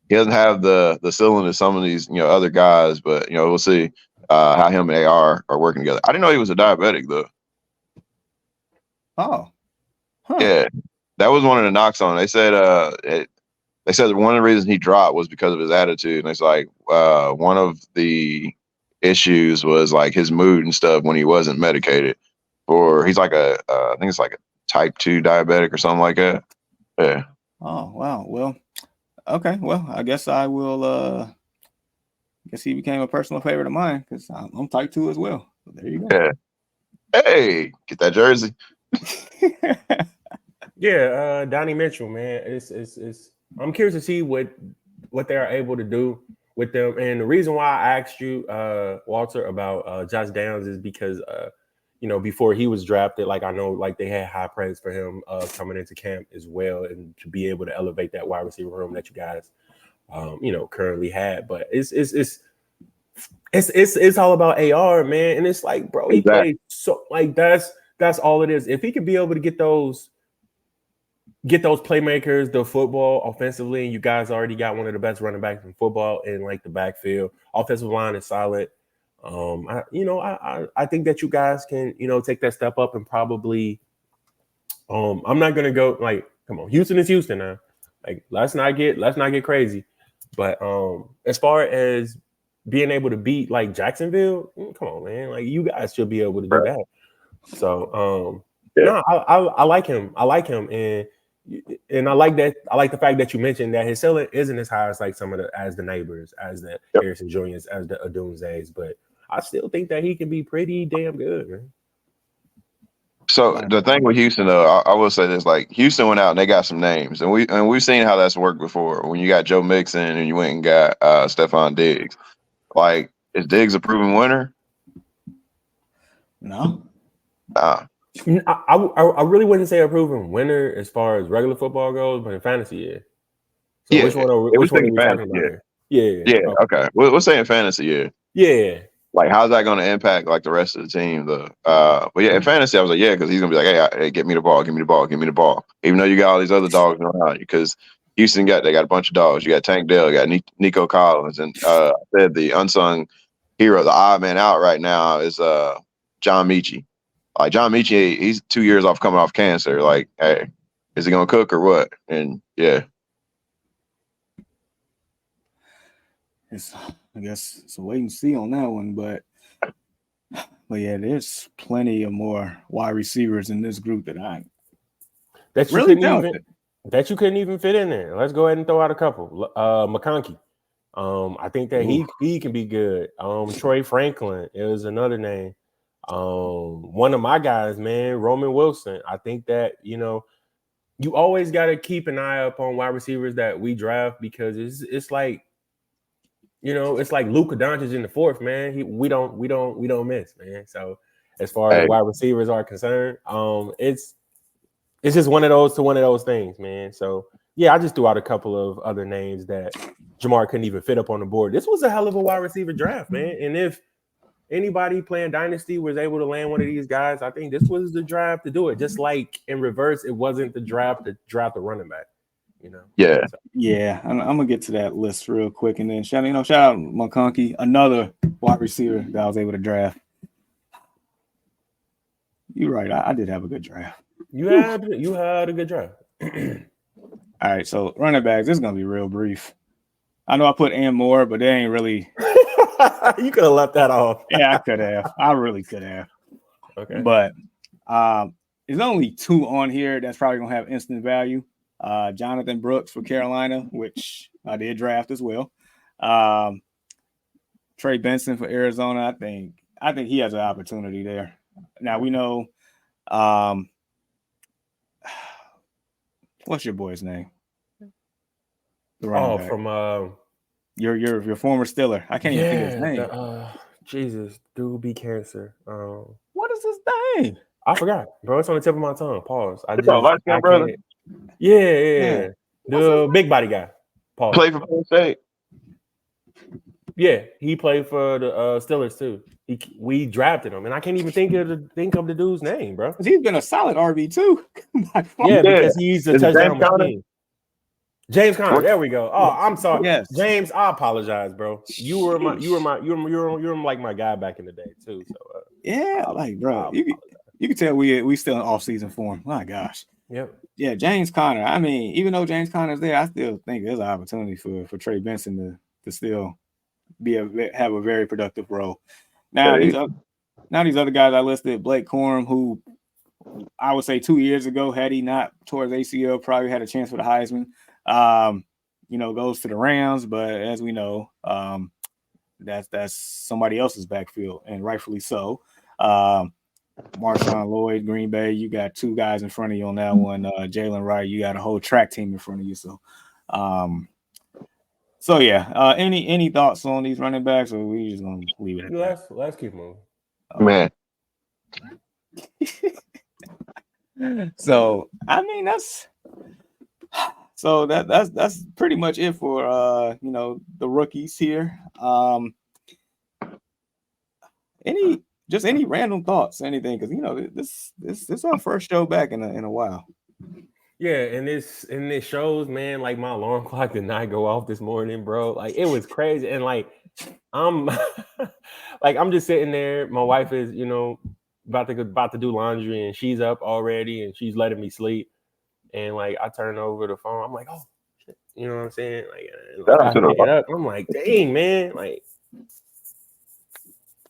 He doesn't have the ceiling of some of these, other guys, but we'll see how him and AR are working together. I didn't know he was a diabetic though. Oh, yeah, that was one of the knocks on him. They said that one of the reasons he dropped was because of his attitude, and it's like one of the issues was like his mood and stuff when he wasn't medicated. He's like I think it's like a type 2 diabetic or something like that. Yeah. Oh wow. Well, okay. Well, I guess I will. I guess he became a personal favorite of mine because I'm type 2 as well. So there you go. Yeah. Hey, get that jersey. Yeah, Donnie Mitchell, man. It's. I'm curious to see what they are able to do with them. And the reason why I asked you, Walter, about Josh Downs is because before he was drafted, like I know like they had high praise for him coming into camp as well, and to be able to elevate that wide receiver room that you guys currently had. But it's all about AR, man. And it's like, bro, he played so like that's all it is. If he can be able to get those playmakers, the football offensively, and you guys already got one of the best running backs in football in like the backfield. Offensive line is solid. I think that you guys can, take that step up and probably I'm not gonna go like, come on, Houston is Houston now. Like let's not get crazy. But as far as being able to beat like Jacksonville, come on, man. Like you guys should be able to do that. So no, I like him. I like him, and I like that. I like the fact that you mentioned that his ceiling isn't as high as like some of the neighbors, as the Harrison Juniors, as the Adunze's, but I still think that he can be pretty damn good, man. So the thing with Houston, though, I will say this: like Houston went out and they got some names, and we've seen how that's worked before. When you got Joe Mixon and you went and got Stephon Diggs, like is Diggs a proven winner? No. Nah. I really wouldn't say a proven winner as far as regular football goes, but in fantasy, yeah. So yeah. Which one are we talking about here? Yeah. Okay. We'll say in fantasy, yeah. Yeah. Like, how's that going to impact like the rest of the team, though? But yeah, in fantasy, I was like, yeah, because he's gonna be like, hey, get me the ball, give me the ball, give me the ball. Even though you got all these other dogs around you, because Houston got a bunch of dogs. You got Tank Dell, you got Nico Collins, and I said the unsung hero, the odd man out right now is John Michie. Like John Michie, he's 2 years off coming off cancer. Like, hey, is he gonna cook or what? And yeah. I guess it's a wait and see on that one, but yeah, there's plenty of more wide receivers in this group that you couldn't even fit in there. Let's go ahead and throw out a couple. McConkey. I think that he can be good. Troy Franklin is another name. One of my guys, man, Roman Wilson. I think that you always got to keep an eye up on wide receivers that we draft, because it's like, it's like Luka Doncic in the fourth, man. We don't miss, man. So as far as wide receivers are concerned, it's just one of those things, man. So yeah, I just threw out a couple of other names that Jamar couldn't even fit up on the board. This was a hell of a wide receiver draft, man. And if anybody playing Dynasty was able to land one of these guys, I think this was the draft to do it. Just like in reverse, it wasn't the draft to draft a running back. Yeah. So, yeah, I'm gonna get to that list real quick, and then shout out McConkey, another wide receiver that I was able to draft. You're right, I did have a good draft. You had a good draft. All right, so running backs, this is gonna be real brief. I know I put Am Moore, but they ain't really. You could have left that off. Yeah, I could have. I really could have. Okay, but there's only two on here that's probably gonna have instant value. Jonathan Brooks for Carolina, which I did draft as well. Trey Benson for Arizona. I think he has an opportunity there. Now we know. What's your boy's name? From your former Steeler. I can't even think of his name. Jesus, dude, be cancer. What is his name? I forgot, bro. It's on the tip of my tongue. Pause. Brother. Yeah. The big body guy. Pause. Play for Penn State. Yeah, he played for the Steelers too. We drafted him, and I can't even think of the dude's name, bro. He's been a solid RB too. Yeah, because he's a touchdown machine. James Conner. There we go. Oh, I'm sorry. Yes. James, I apologize, bro. You were like my guy back in the day too. So yeah, like bro, you can tell we still in off-season form. My gosh. Yep. Yeah, James Conner. I mean, even though James Conner's there, I still think there's an opportunity for Trey Benson to still have a very productive role. Now these other guys I listed, Blake Corum, who I would say 2 years ago, had he not tore his ACL, probably had a chance for the Heisman. Goes to the Rams, but as we know, that's somebody else's backfield, and rightfully so. Marshawn Lloyd, Green Bay, you got two guys in front of you on that one. Jalen Wright, you got a whole track team in front of you. So yeah. Any thoughts on these running backs, or we just gonna leave it at that? Let's keep moving. Man, So I mean that's pretty much it for the rookies here. Any random thoughts, anything, because this is our first show back in a while. Yeah, and it shows, man, like my alarm clock did not go off this morning, bro. Like it was crazy. And like I'm like I'm just sitting there. My wife is, about to do laundry, and she's up already and she's letting me sleep. And like I turn over the phone, I'm like, oh shit. You know what I'm saying? Like I pick it up. I'm like, dang, man, like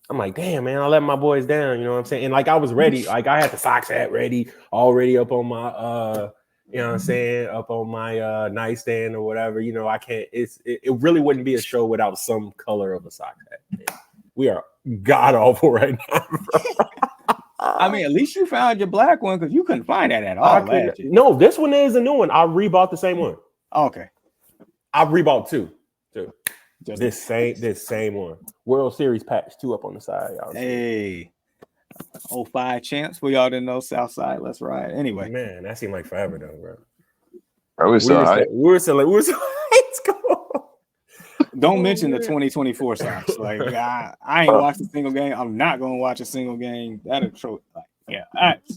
I'm like, damn, man, I let my boys down. You know what I'm saying? And like I was ready, like I had the socks hat ready, already up on my you know what I'm saying, up on my nightstand or whatever. I can't. It really wouldn't be a show without some color of a sock hat. Man. We are god awful right now, bro. I mean, at least you found your black one because you couldn't find that at all last year. No, this one is a new one. I rebought the same one. Okay, I rebought two. Just this same one. World Series patch 2 up on the side. Y'all hey, 05 champs. For y'all didn't know, Southside. Let's ride. Anyway, man, that seemed like forever though, bro. We were still let's go. Don't mention the 2024 socks. Like I ain't watched a single game. I'm not gonna watch a single game. That'll show.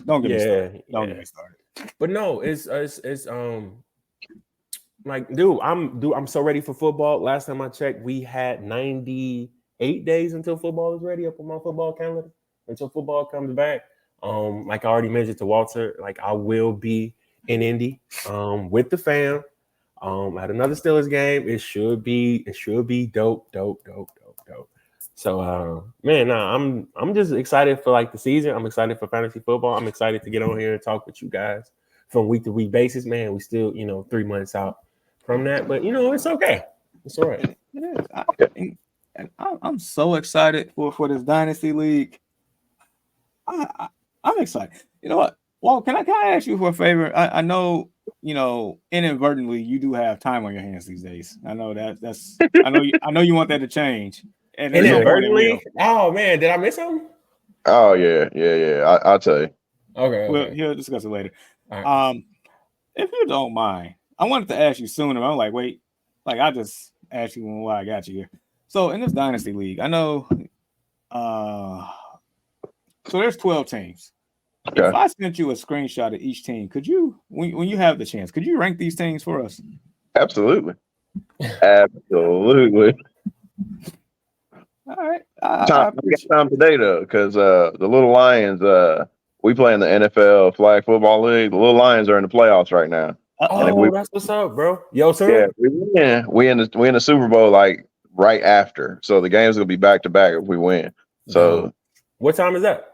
Don't get me started. Don't get me started. But no, it's like, dude, I'm so ready for football. Last time I checked, we had 98 days until football is ready up on my football calendar. Until football comes back. Like I already mentioned to Walter, like I will be in Indy with the fam. At another Steelers game. It should be dope. So man, I'm just excited for like the season. I'm excited for fantasy football. I'm excited to get on here and talk with you guys from week to week basis. Man, we still 3 months out from that, but it's okay. It's all right. It is. I'm so excited for this Dynasty League. I'm excited. You know what? Well, can I ask you for a favor? I know, inadvertently you do have time on your hands these days. I know that's I know you want that to change. And inadvertently? Oh man, did I miss something? Oh yeah. I'll tell you. Okay. We'll discuss it later. Right. If you don't mind, I wanted to ask you sooner. I'm like, wait, like I just asked you why I got you here. So in this Dynasty League, I know so there's 12 teams. Okay. If I sent you a screenshot of each team, could you, when you have the chance, could you rank these teams for us? Absolutely. All right. We got time today though, because the Little Lions, we play in the NFL Flag Football League. The Little Lions are in the playoffs right now. That's what's up, bro. Yo, sir. Yeah, we in the Super Bowl like right after, so the game's gonna be back to back if we win. So, what time is that?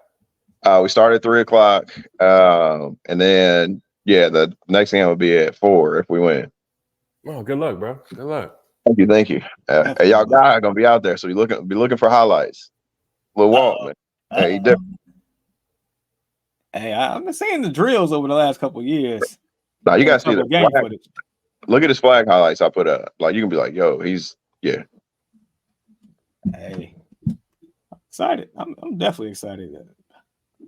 We start at 3:00, and then the next game will be at 4 if we win. Oh, good luck, bro. Good luck. Thank you. Hey, y'all guys are gonna be out there, so you be looking for highlights. Lil Walt, man. Hey, he different. Hey, I've been seeing the drills over the last couple of years. Now you gotta see the game footage. Look at his flag highlights I put up. Like you can be like, yo, he's Hey, excited. I'm definitely excited.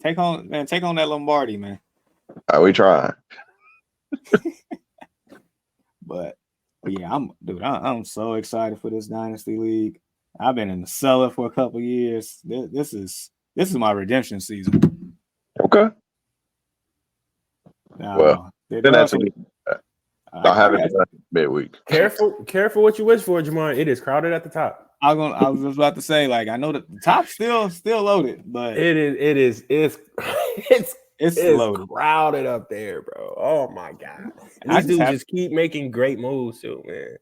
Take on that Lombardi, man. We trying. But yeah, I'm so excited for this Dynasty League. I've been in the cellar for a couple of years. This is my redemption season. Okay. Well, then that's I'll have it midweek. Careful what you wish for, Jamar. It is crowded at the top. I was just about to say, like, I know that the top's still loaded, but it's loaded. Crowded up there, bro. Oh my god. And these dudes just keep making great moves too, man.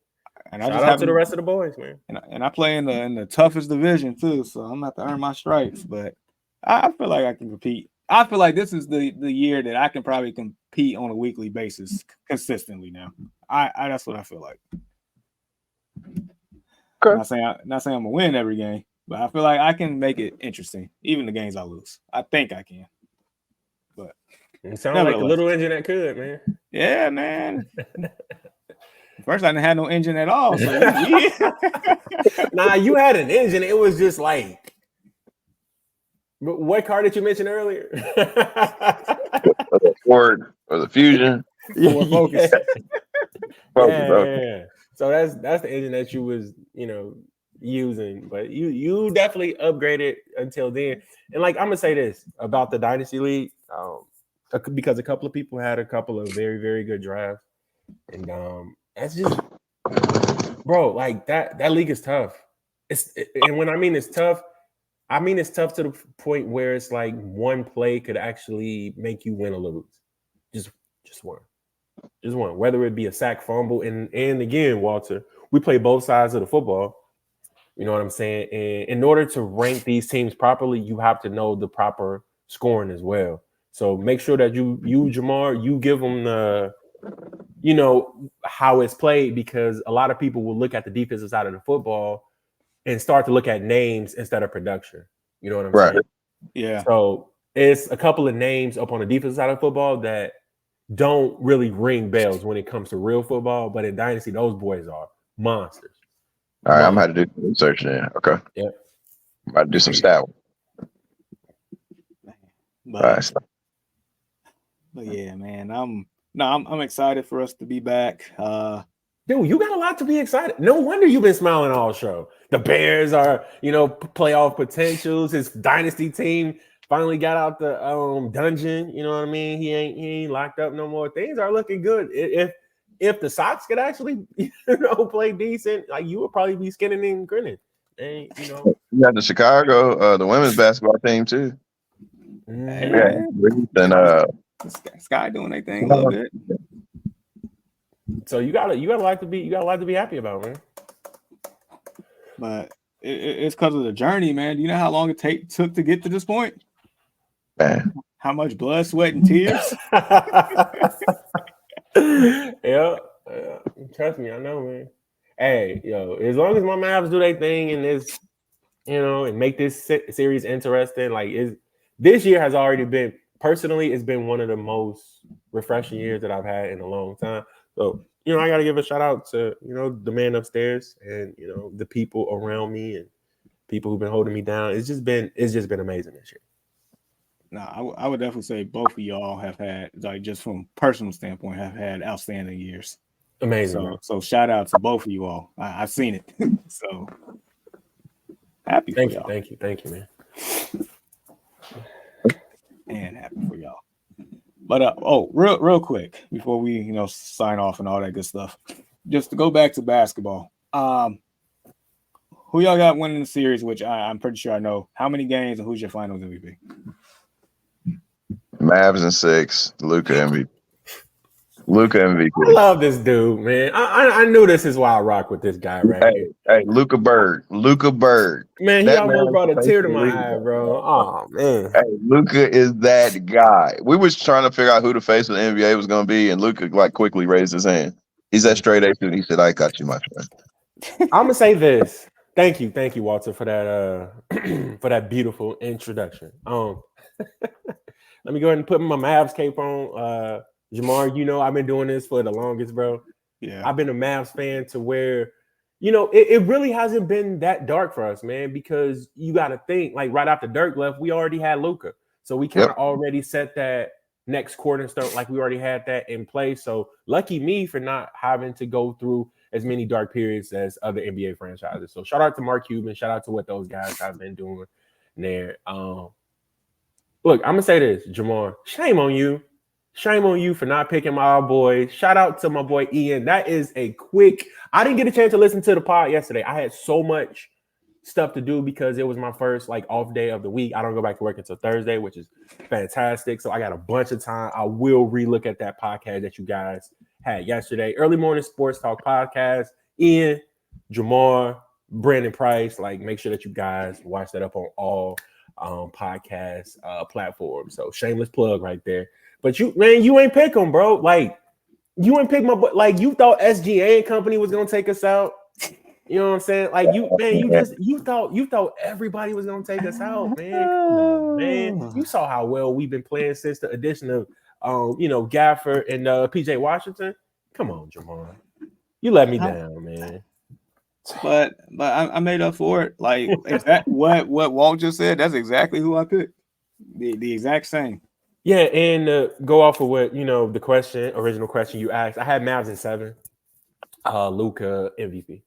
And shout out to the rest of the boys, man. And I play in the toughest division too, so I'm gonna have to earn my stripes. But I feel like I can compete. I feel like this is the year that I can probably compete on a weekly basis consistently now. I that's what I feel like. Okay. Not saying I'm gonna win every game, but I feel like I can make it interesting, even the games I lose. I think I can. But it sounds like a little engine that could, man. Yeah, man. First, I didn't have no engine at all. So Nah, you had an engine. It was just like, What car did you mention earlier? The Ford or the Fusion. Ford Focus. Yeah. So that's the engine that you was, using, but you definitely upgraded until then. And like, I'm gonna say this about the Dynasty League, because a couple of people had a couple of very, very good drafts, and that's just, bro, like that league is tough. And when I mean it's tough, I mean it's tough to the point where it's like one play could actually make you win or lose. Just one. Just one. Whether it be a sack, fumble, and again, Walter, we play both sides of the football. You know what I'm saying? And in order to rank these teams properly, you have to know the proper scoring as well. So make sure that you Jamar, you give them the, how it's played, because a lot of people will look at the defensive side of the football and start to look at names instead of production. You know what I'm saying? Yeah. So it's a couple of names up on the defensive side of football that don't really ring bells when it comes to real football, but in Dynasty, those boys are monsters. All right, I'm gonna have to do some research then. Okay. Yep. I'm about to do some stat. But yeah, man, I'm excited for us to be back. Dude, you got a lot to be excited. No wonder you've been smiling all show. The Bears are, playoff potentials. His dynasty team finally got out the dungeon. You know what I mean? He ain't locked up no more. Things are looking good. If the Sox could actually, play decent, like, you would probably be skinning and grinning. And you got the Chicago, the women's basketball team too. Hey, and Sky doing their thing a little bit. So you got a lot to be happy about, man. But it's because of the journey, man. Do you know how long it took to get to this point? Man. How much blood, sweat, and tears? Yeah. Trust me, I know, man. Hey, as long as my Mavs do their thing and this, and make this series interesting, like, this year has already been, personally, it's been one of the most refreshing years that I've had in a long time. So, I got to give a shout out to, the man upstairs and, the people around me and people who've been holding me down. It's just been amazing this year. No, I would definitely say both of y'all have had, like, just from a personal standpoint, have had outstanding years. Amazing. So shout out to both of you all. I've seen it. So happy for y'all. Thank you, man. And happy for y'all. But real quick before we sign off and all that good stuff, just to go back to basketball. Who y'all got winning the series? Which I'm pretty sure I know. How many games and who's your Finals MVP? Mavs in 6. Luka MVP. I love this dude, man. I knew this is why I rock with this guy right here. Hey, Luka Bird. Man, he almost brought a tear to my eye, bro. Oh, man. Hey, Luka is that guy. We was trying to figure out who the face of the NBA was going to be, and Luka quickly raised his hand. He's that straight A student. He said, "I got you, my friend." I'm gonna say this. Thank you, Walter, for that for that beautiful introduction. Let me go ahead and put my Mavs cape on. Jamar, I've been doing this for the longest, bro. Yeah. I've been a Mavs fan to where, it really hasn't been that dark for us, man, because you got to think, like, right after Dirk left, we already had Luka. So we kind of already set that next cornerstone, like we already had that in place. So lucky me for not having to go through as many dark periods as other NBA franchises. So shout out to Mark Cuban. Shout out to what those guys have been doing there. Look, I'm going to say this, Jamar. Shame on you. Shame on you for not picking my boy. Shout out to my boy Ian. That is a quick. I didn't get a chance to listen to the pod yesterday. I had so much stuff to do because it was my first off day of the week. I don't go back to work until Thursday, which is fantastic. So I got a bunch of time. I will relook at that podcast that you guys had yesterday. Early Morning Sports Talk podcast. Ian, Jamar, Brandon Price. Make sure that you guys watch that up on all podcast platforms. So shameless plug right there. But you ain't pick them, bro. You ain't pick my boy. You thought SGA and company was gonna take us out. You know what I'm saying? You thought everybody was gonna take us out, man. Come on, man. You saw how well we've been playing since the addition of Gafford and PJ Washington. Come on, Jamar. You let me down, man. but I made up for it. Like what Walt just said. That's exactly who I picked. The exact same. Yeah, and go off of what the original question you asked. I had Mavs in 7. Luka MVP.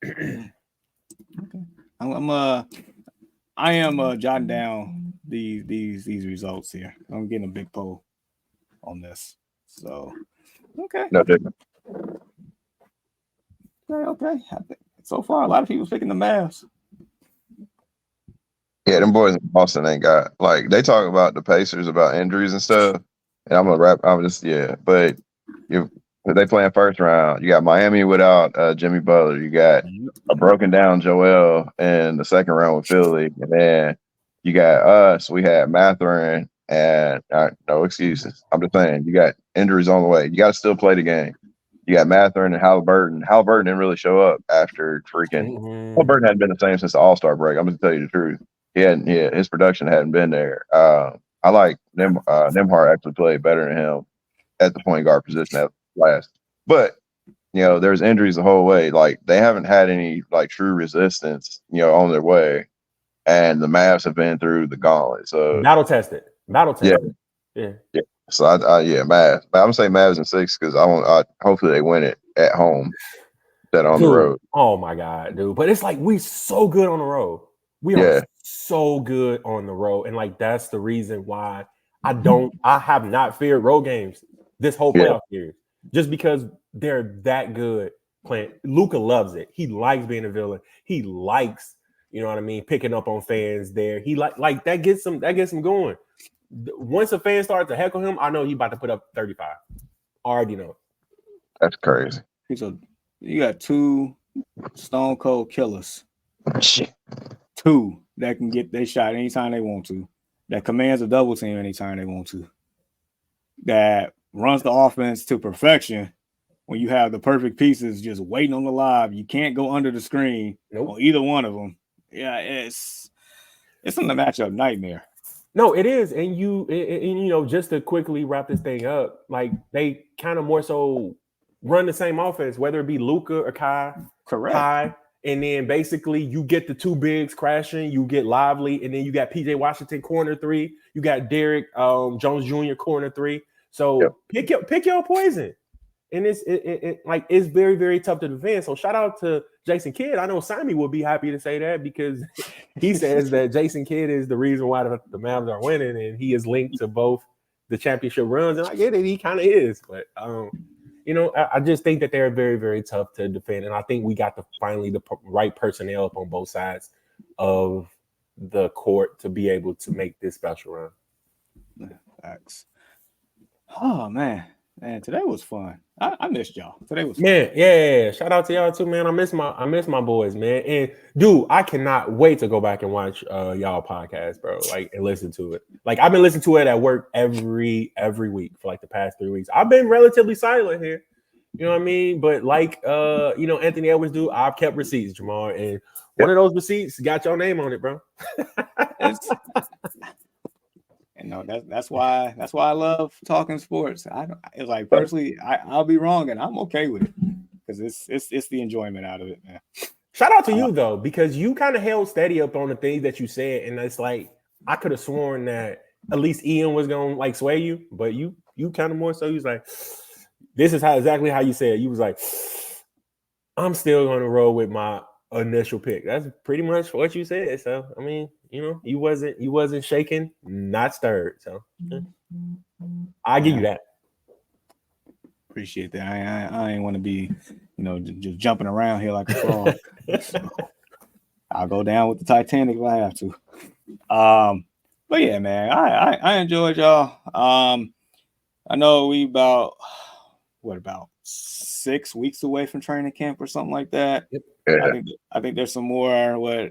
Okay. I am jotting down these results here. I'm getting a big poll on this. So okay. No different. Okay. So far, a lot of people picking the Mavs. Yeah, them boys in Boston ain't got like they talk about the Pacers about injuries and stuff. And but they playing first round. You got Miami without Jimmy Butler. You got a broken down Joel in the second round with Philly, and then you got us. We had Mathurin, and no excuses. I'm just saying you got injuries on the way. You got to still play the game. You got Mathurin and Halliburton. Halliburton didn't really show up after freaking. Halliburton hadn't been the same since the All-Star break. I'm going to tell you the truth. His production hadn't been there. I like Nembhard actually played better than him at the point guard position at last. But there's injuries the whole way. Like they haven't had any like true resistance, on their way, and the Mavs have been through the gauntlet. So battle tested. Yeah. So Mavs. I'm gonna say Mavs in 6 because hopefully they win it at home, instead on the road. Oh my god, dude! But it's like we so good on the road. We are so good on the road, and like that's the reason why I have not feared road games this whole playoff series, just because they're that good playing. Luka loves it. He likes being a villain. He likes, picking up on fans there. He like that gets him going. Once a fan starts to heckle him, I know he about to put up 35. I already know. That's crazy. So you got 2 stone cold killers. Shit. 2 that can get their shot anytime they want to, that commands a double team anytime they want to, that runs the offense to perfection when you have the perfect pieces just waiting on the lob. You can't go under the screen on either one of them. Yeah, it's in the matchup nightmare. No, it is. And just to quickly wrap this thing up, like they kind of more so run the same offense, whether it be Luka or Kai. Correct. Kai. And then basically you get the 2 bigs crashing, you get Lively, and then you got PJ Washington corner 3, you got Derek Jones Jr. corner 3. So pick your poison. And it's very, very tough to defend. So shout out to Jason Kidd. I know Simon would be happy to say that because he says that Jason Kidd is the reason why the Mavs are winning, and he is linked to both the championship runs. And I get it, he kind of is, but I just think that they're very, very tough to defend. And I think we got finally the right personnel up on both sides of the court to be able to make this special run. Facts. Oh, man, today was fun. I missed y'all. Today was fun. Man, yeah. Shout out to y'all too, man. I miss my boys, man. And dude, I cannot wait to go back and watch y'all podcast, bro. Like and listen to it. Like I've been listening to it at work every week for like the past 3 weeks. I've been relatively silent here. You know what I mean? But like Anthony Edwards do, I've kept receipts, Jamal. And one of those receipts got your name on it, bro. That's why I love talking sports. It's like personally, I'll be wrong and I'm okay with it because it's the enjoyment out of it, man. Shout out to you though, because you kind of held steady up on the things that you said, and it's like I could have sworn that at least Ian was gonna like sway you, but you kind of more so. You was like, this is exactly how you said. You was like, I'm still gonna roll with my initial pick. That's pretty much what you said. So I mean, you wasn't shaken, not stirred. So I give you that. Appreciate that. I ain't want to be, just jumping around here like a frog. So I'll go down with the Titanic if I have to. But yeah, man, I enjoyed y'all. I know we about 6 weeks away from training camp or something like that. Yep. Yeah. I think there's some more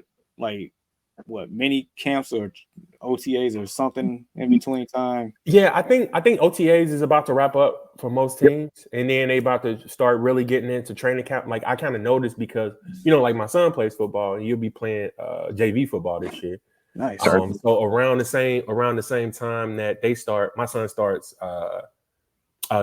mini camps or OTAs or something in between time. Yeah, I think OTAs is about to wrap up for most teams, and then they about to start really getting into training camp. Like I kind of noticed because like my son plays football, and you'll be playing JV football this year. Nice. So around the same time that they start, my son starts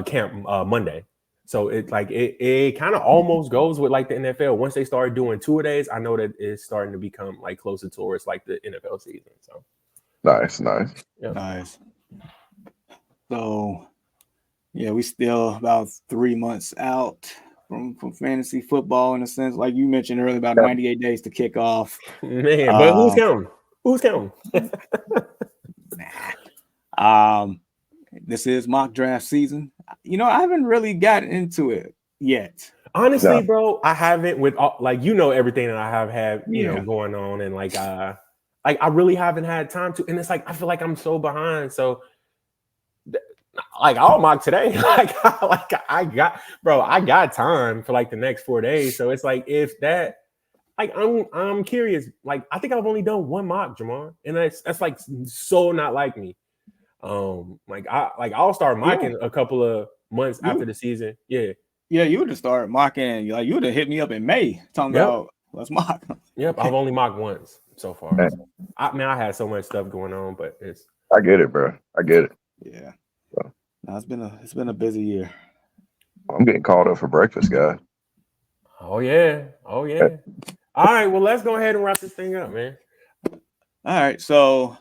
camp Monday. So it like it kind of almost goes with like the NFL. Once they start doing 2-a-days, I know that it's starting to become like closer towards like the NFL season. So Nice. yeah. Nice. So yeah, we still about 3 months out from fantasy football in a sense. Like you mentioned earlier, about 98 days to kick off. Man, but who's counting? Who's counting? This is mock draft season. You know, I haven't really gotten into it yet. Honestly, bro, I haven't with all, like everything that I have had Yeah. going on, and like I really haven't had time to, and it's like I feel like I'm so behind. So like I'll mock today. I got time for like the next 4 days. So it's like if that, like I'm curious. Like I think I've only done one mock, Jamar, and that's like so not like me. I'll start mocking a couple of months after the season. Yeah, you would have started mocking. Like you would have hit me up in May talking about let's mock. Yep, I've only mocked once so far. I had so much stuff going on, but it's. I get it, bro. I get it. Yeah. So. No, it's been a busy year. I'm getting called up for breakfast, guys. Oh yeah. All right, well let's go ahead and wrap this thing up, man. All right, so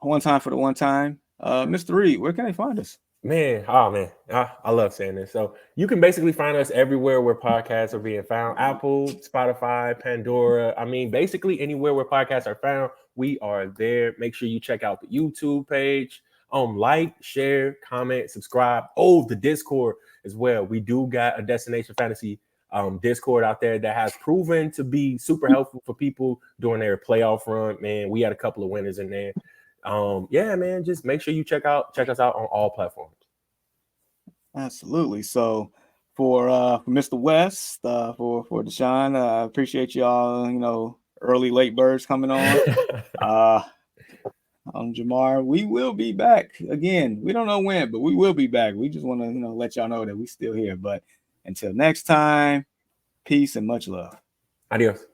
one time for the one time. Mr. Reed, where can they find us? Man, I love saying this. So you can basically find us everywhere where podcasts are being found. Apple, Spotify, Pandora. I mean, basically anywhere where podcasts are found, we are there. Make sure you check out the YouTube page. Like, share, comment, subscribe. Oh, the Discord as well. We do got a Destination Fantasy Discord out there that has proven to be super helpful for people during their playoff run. Man, we had a couple of winners in there. Yeah, man, just make sure you check us out on all platforms. Absolutely. So for Mr. West, for Deshaun, I appreciate y'all, early late birds coming on. Jamar, we will be back again. We don't know when, but we will be back. We just want to let y'all know that we still here. But until next time, peace and much love. Adios.